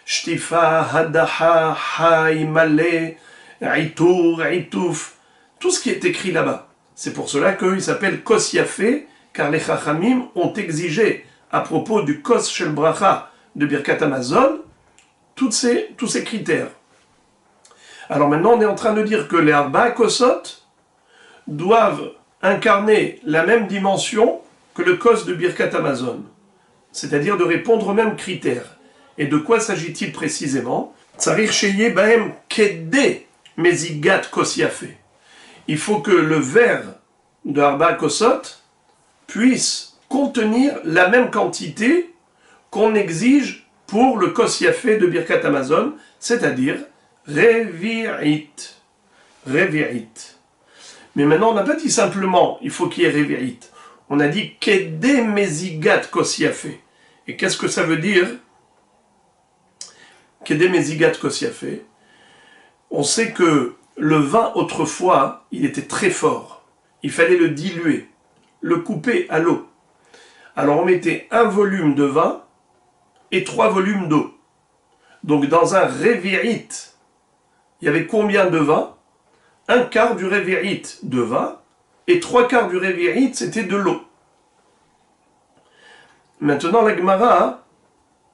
Shtifa, hadaha, hay, malé, itour, itouf. Tout ce qui est écrit là-bas. C'est pour cela qu'il s'appelle kos yafé, car les Chachamim ont exigé, à propos du kos shel bracha de Birkat Hamazon, tous ces critères. Alors maintenant, on est en train de dire que les Arba Kosot doivent incarner la même dimension que le kos de Birkat Hamazon, c'est-à-dire de répondre aux mêmes critères. Et de quoi s'agit-il précisément? Tsarir sheye bahem kede mezigat kos yafe. Il faut que le verre de Arba Kosot puisse contenir la même quantité qu'on exige pour le kos yafe de Birkat Hamazon, c'est-à-dire Revi'it. Revi'it. Mais maintenant, on n'a pas dit simplement il faut qu'il y ait Revi'it. On a dit Kede Mezigat Kos Yafe. Et qu'est-ce que ça veut dire Kede Mezigat Kos Yafe? On sait que le vin, autrefois, il était très fort. Il fallait le diluer, le couper à l'eau. Alors on mettait un volume de vin et 3 volumes d'eau. Donc dans un Revi'it, il y avait combien de vin? Un quart du Revi'it de vin, et 3/4 du Revi'it, c'était de l'eau. Maintenant, la Gemara,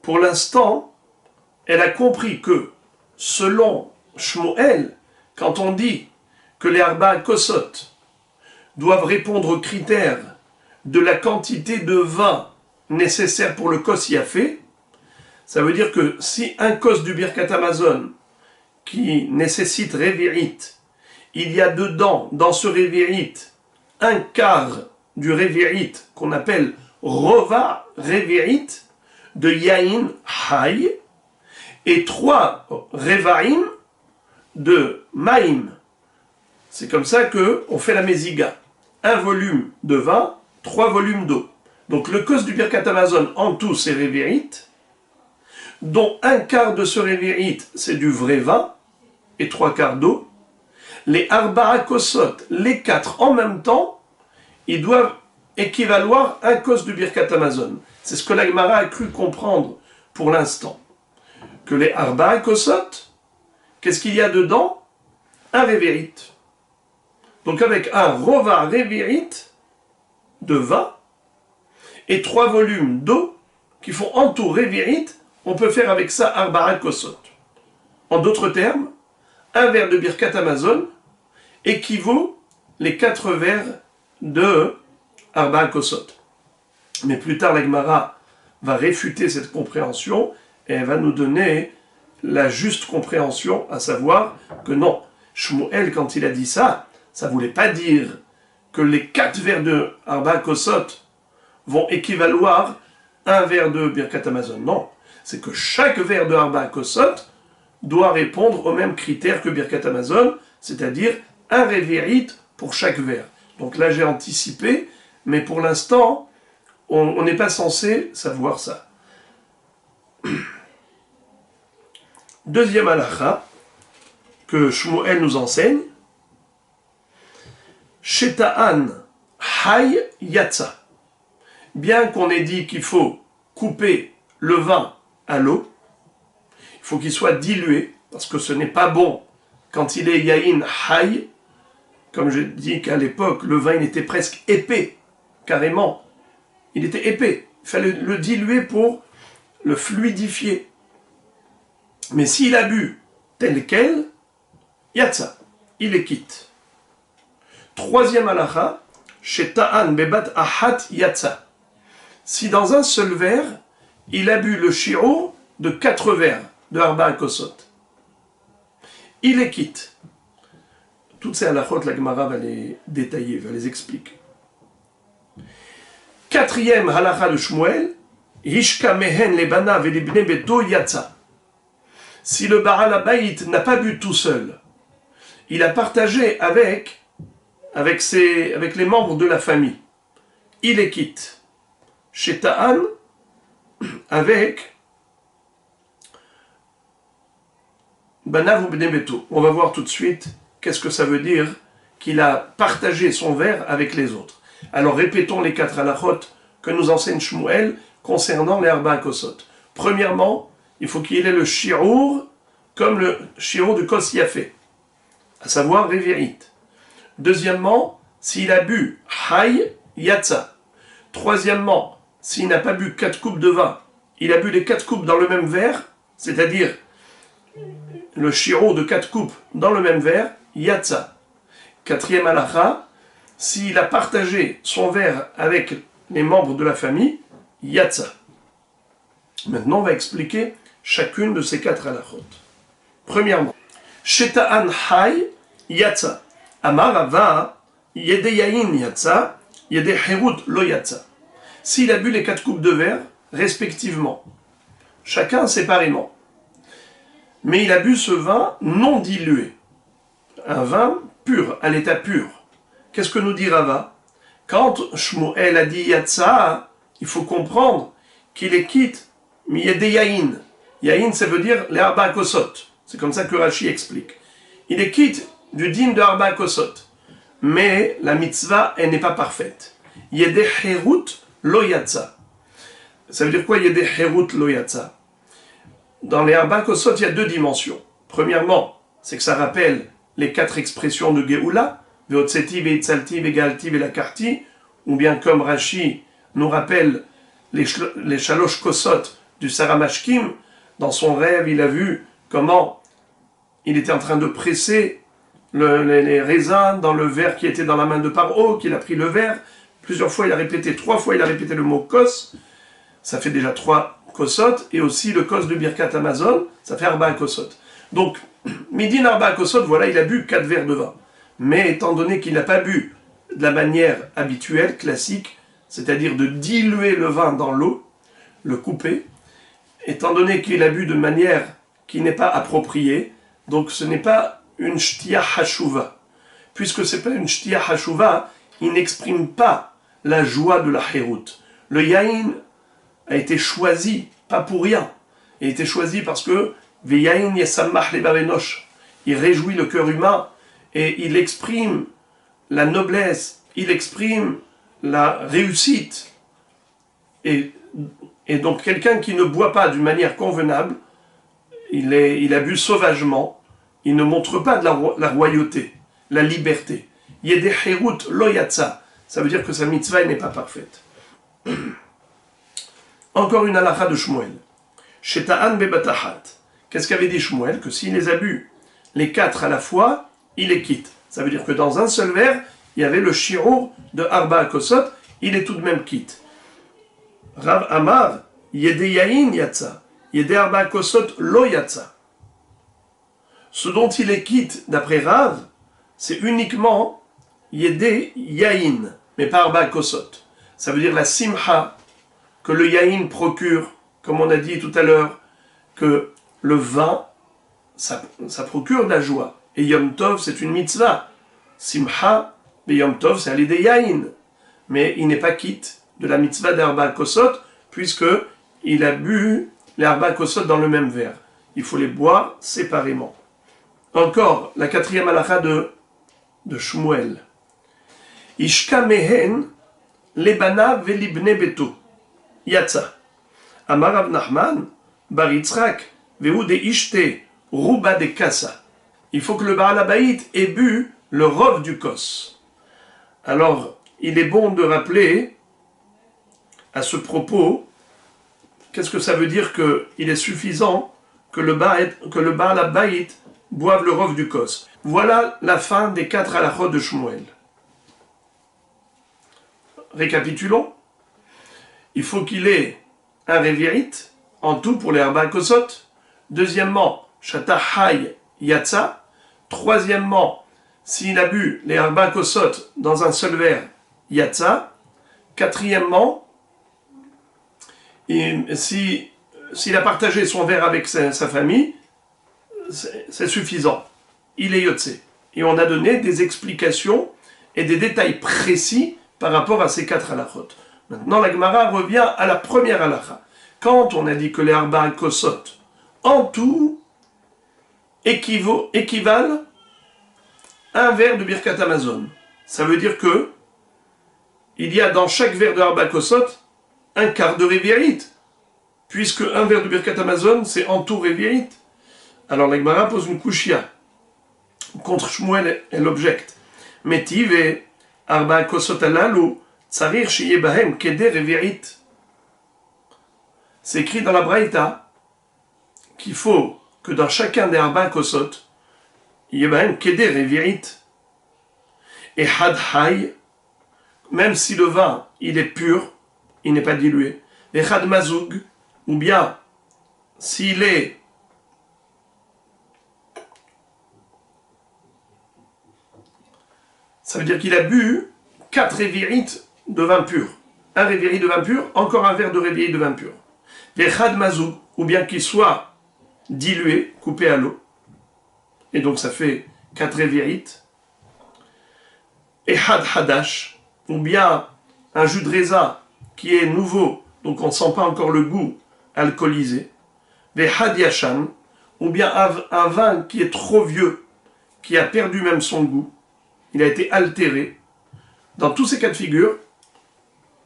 pour l'instant, elle a compris que, selon Shmuel, quand on dit que les Arba Kosot doivent répondre aux critères de la quantité de vin nécessaire pour le kos yafé, ça veut dire que si un kos du Birkat Hamazon qui nécessite Revi'it, il y a dedans, dans ce Revi'it, un quart du Revi'it qu'on appelle Rova Revi'it de Yain Hay et 3 Revaim de Maïm. C'est comme ça qu'on fait la Meziga. Un volume de vin, 3 volumes d'eau. Donc le kos du Birkat Hamazon en tout c'est Revi'it, dont un quart de ce Revi'it c'est du vrai vin et 3/4 d'eau. Les Arba'a Kosot, les 4 en même temps, ils doivent équivaloir un kos du Birkat Hamazon. C'est ce que la Gemara a cru comprendre pour l'instant. Que les Arba'a Kosot, qu'est-ce qu'il y a dedans? Un Revi'it. Donc avec un Rova Revi'it de vin et 3 volumes d'eau qui font en tout Revi'it, on peut faire avec ça Arba'a Kosot. En d'autres termes, un verre de Birkat Hamazon équivaut les 4 verres de Arba'a Kosot. Mais plus tard, la Gemara va réfuter cette compréhension et elle va nous donner la juste compréhension, à savoir que non, Shmuel, quand il a dit ça, ça ne voulait pas dire que les 4 verres de Arba'a Kosot vont équivaloir un verre de Birkat Hamazon. Non, c'est que chaque verre de Arba'a Kosot doit répondre aux mêmes critères que Birkat Hamazon, c'est-à-dire un Revi'it pour chaque verre. Donc là, j'ai anticipé, mais pour l'instant, on n'est pas censé savoir ça. Deuxième halakha que Shmuel nous enseigne, Sheta'an hay yatsa. Bien qu'on ait dit qu'il faut couper le vin à l'eau, il faut qu'il soit dilué, parce que ce n'est pas bon quand il est yain hay. Comme je dis qu'à l'époque, le vin il était presque épais, carrément. Il était épais. Il fallait le diluer pour le fluidifier. Mais s'il a bu tel quel, yatsa, il est quitte. Troisième halakha, Sheta'an bebat ahat yatsa. Si dans un seul verre, il a bu le shi'ur de 4 verres de Arba'a Kosot, il est quitte. Toutes ces halakhot, la Gemara va les détailler, va les expliquer. Quatrième halakha de Shmuel, Hishka mehen le banav et les bnei beto yatsa. Si le Baal Habayit n'a pas bu tout seul, il a partagé avec les membres de la famille. Il est quitte. Chez Ta'an, avec Banav ou Bnei Beto. On va voir tout de suite qu'est-ce que ça veut dire qu'il a partagé son verre avec les autres. Alors répétons les 4 halachot que nous enseigne Shmuel concernant les Arba Kosot. Premièrement, il faut qu'il ait le shirour comme le shirour du Kos Yafé, à savoir Révérit. Deuxièmement, s'il a bu Hay Yatsa. Troisièmement, s'il n'a pas bu 4 coupes de vin, il a bu les 4 coupes dans le même verre, c'est-à-dire le shirour de 4 coupes dans le même verre, Yatsa. Quatrième halakha, s'il a partagé son verre avec les membres de la famille, Yatsa. Maintenant, on va expliquer chacune de ces 4 halachot. Premièrement, Sheta'an Hay Yatsa. Amar Ava Yede Yain Yatsa, Yede Herut Lo Yatsa. S'il a bu les 4 coupes de verre, respectivement, chacun séparément, mais il a bu ce vin non dilué, un vin pur, à l'état pur. Qu'est-ce que nous dit Rava? Quand Shmuel a dit Yatsa, il faut comprendre qu'il est quitte, mais il y a des Yain. Yain, ça veut dire les Arba Kosot. C'est comme ça que Rashi explique. Il est quitte du din de Arba Kosot. Mais la mitzvah, elle n'est pas parfaite. Il y a des Herut Lo Yatsa. Ça veut dire quoi, il y a des Herut Lo Yatsa? Dans les Arba Kosot, il y a 2 dimensions. Premièrement, c'est que ça rappelle les 4 expressions de Geoula, Veotseti, Veitzalti, Vegalti, Velakarti, ou bien comme Rashi nous rappelle les Shalosh Kosot du Saramashkim. Dans son rêve, il a vu comment il était en train de presser les raisins dans le verre qui était dans la main de Paro, qu'il a pris le verre. Plusieurs fois, il a répété, 3 fois, il a répété le mot Kos. Ça fait déjà 3 Kosot, et aussi le Kos de Birkat Amazon, ça fait Arba Kosot. Donc, Midin Arba Kosot, voilà, il a bu 4 verres de vin. Mais étant donné qu'il n'a pas bu de la manière habituelle, classique, c'est-à-dire de diluer le vin dans l'eau, le couper, étant donné qu'il a bu de manière qui n'est pas appropriée, donc ce n'est pas une shtia hashuva. Puisque ce n'est pas une shtia hashuva, il n'exprime pas la joie de la hérut. Le yain a été choisi, pas pour rien. Il a été choisi parce que Veyain yesammach lebavenosh, il réjouit le cœur humain et il exprime la noblesse, il exprime la réussite. Et donc quelqu'un qui ne boit pas d'une manière convenable, il a bu sauvagement, il ne montre pas de la royauté, la liberté. Il y a des hérut lo yatsa, ça veut dire que sa mitzvah n'est pas parfaite. Encore une halakha de Shmuel. Sheta'an bebatahat. Qu'est-ce qu'avait dit Shmuel? Que s'il les a bu les 4 à la fois, il les quitte. Ça veut dire que dans un seul verre, il y avait le shirour de Arba Kosot, il est tout de même quitte. Rav Amar, Yede Yain Yatsa, Yede Arba Kosot Lo Yatsa. Ce dont il est quitte, d'après Rav, c'est uniquement Yede Yain, mais pas Arba Kosot. Ça veut dire la simha que le Yain procure, comme on a dit tout à l'heure, que le vin, ça procure de la joie. Et Yom Tov, c'est une mitzvah. Simha, mais Yom Tov, c'est aller des Yain. Mais il n'est pas quitte de la mitzvah d'Arba Kosot, puisque il a bu les Arba Kosot dans le même verre. Il faut les boire séparément. Encore, la 4e halakha de Shmuel. Ishka mehen lebana velibne beto. Yatsa. Amar Rav Nachman, bar Yitzhak, vehu de ishte, ruba de kasa. Il faut que le Baal Habayit ait bu le rov du kos. Alors, il est bon de rappeler à ce propos, qu'est-ce que ça veut dire qu'il est suffisant que le Baal Habayit boive le rov du kos. Voilà la fin des 4 halachot de Shmuel. Récapitulons. Il faut qu'il ait un révérit, en tout pour les Arba Kosot. Deuxièmement, Shata Hay Yatsa. Troisièmement, s'il a bu les Arba Kosot dans un seul verre, Yatsa. Quatrièmement, s'il a partagé son verre avec sa famille, c'est suffisant. Il est yotse. Et on a donné des explications et des détails précis par rapport à ces 4 halachot. Maintenant, la Gemara revient à la première halacha. Quand on a dit que les arba kosot, en tout, équivalent à un verre de Birkat Hamazon. Ça veut dire que il y a dans chaque verre de arba kosot un quart de réviérite, puisque un verre de Birkat Hamazon, c'est en tout réviérite. Alors la Gemara pose une kushia. Contre Shmuel, elle objecte. Metiv et arba kosot alalu, tsarir shiye bahem keder réviérite. C'est écrit dans la Braïta qu'il faut que dans chacun des arba kosot, il y ait keder réviérite. Et had hay, même si le vin, il est pur, il n'est pas dilué. Et had mazoug, ou bien, s'il est ça veut dire qu'il a bu 4 révirites de vin pur. Un révirit de vin pur, encore un verre de révirit de vin pur. Les had mazoug, ou bien qu'il soit dilué, coupé à l'eau. Et donc ça fait 4 révirites. Et had hadash, ou bien un jus de raisin qui est nouveau, donc on ne sent pas encore le goût alcoolisé. Les had yashan, ou bien un vin qui est trop vieux, qui a perdu même son goût, il a été altéré. Dans tous ces cas de figure,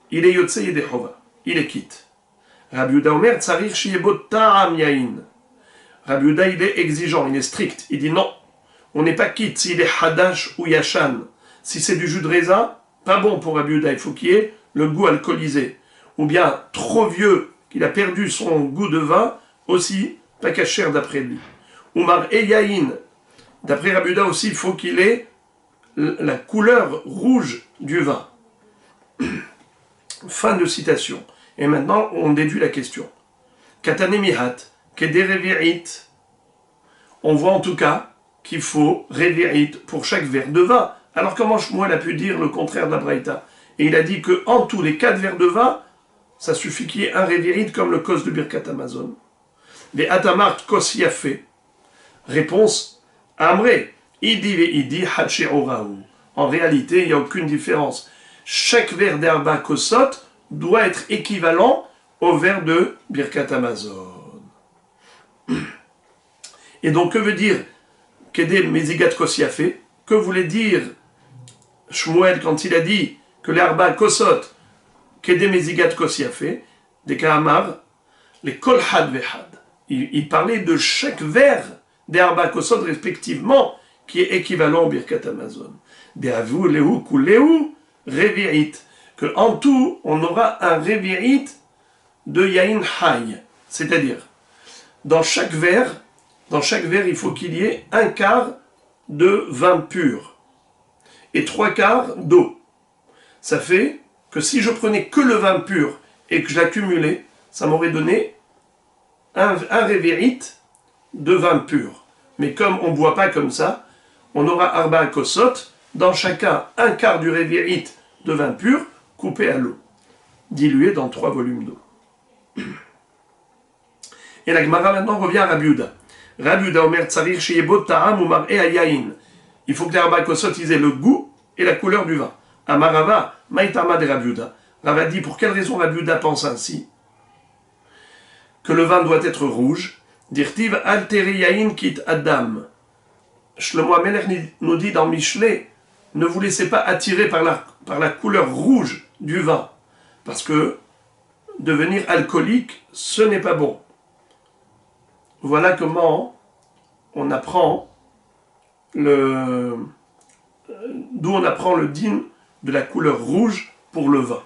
il est yotse yedechova, il est quitte. Rabbi Yehuda Omer tsarir sheyebo ta'am yain. Rabbi Yehuda, il est exigeant, il est strict. Il dit non, on n'est pas quitte s'il est hadash ou yashan. Si c'est du jus de raisin, pas bon pour Rabbi Yehuda, il faut qu'il y ait le goût alcoolisé. Ou bien trop vieux, qu'il a perdu son goût de vin, aussi, pas cachère d'après lui. Umar e yain, d'après Rabbi Yehuda aussi, il faut qu'il ait la couleur rouge du vin. Fin de citation. Et maintenant, on déduit la question. Katanemihat, kederevirit. On voit en tout cas qu'il faut révirit pour chaque verre de vin. Alors comment Shmuel a pu dire le contraire de la Braïta? Et il a dit que en tous les 4 verres de vin, ça suffit qu'il y ait un révirit comme le kos de Birkat Hamazon. Les atamart kos yafé. Réponse, Amré. Idi haché oraou. En réalité, il n'y a aucune différence. Chaque verre d'herba kosot doit être équivalent au verre de Birkat Hamazon. Et donc, que veut dire Kedé Mezigat Kosiafé? Que voulait dire Shmuel quand il a dit que l'herba kosot Kedé Mezigat Kosiafé, des Kahamar, les Kol Had Vehad. Il parlait de chaque verre d'herba kosot respectivement qui est équivalent au Birkat Hamazon. Be'avu lehu kuleu revirit. Que en tout, on aura un revirit de yain hay. C'est-à-dire, dans chaque verre, il faut qu'il y ait un quart de vin pur et 3 quarts d'eau. Ça fait que si je prenais que le vin pur et que je l'accumulais, ça m'aurait donné un revirit de vin pur. Mais comme on ne boit pas comme ça, on aura arba kosot, dans chacun un quart du révirit de vin pur, coupé à l'eau, dilué dans 3 volumes d'eau. Et la Gemara maintenant revient à Rabbi Yehuda. Rabbi Yehuda Omer tsarir sheyebo ta'am umar e hayayin. Il faut que l'arba kosot ait le goût et la couleur du vin. Amarava, maïtama de Rabbi Yehuda. Rabbi dit pour quelle raison Rabbi Yehuda pense ainsi? Que le vin doit être rouge. Dirtiv alteri yain kit adam. Shlomo Amelech nous dit dans Michelet, ne vous laissez pas attirer par la couleur rouge du vin, parce que devenir alcoolique, ce n'est pas bon. Voilà comment on apprend d'où on apprend le din de la couleur rouge pour le vin.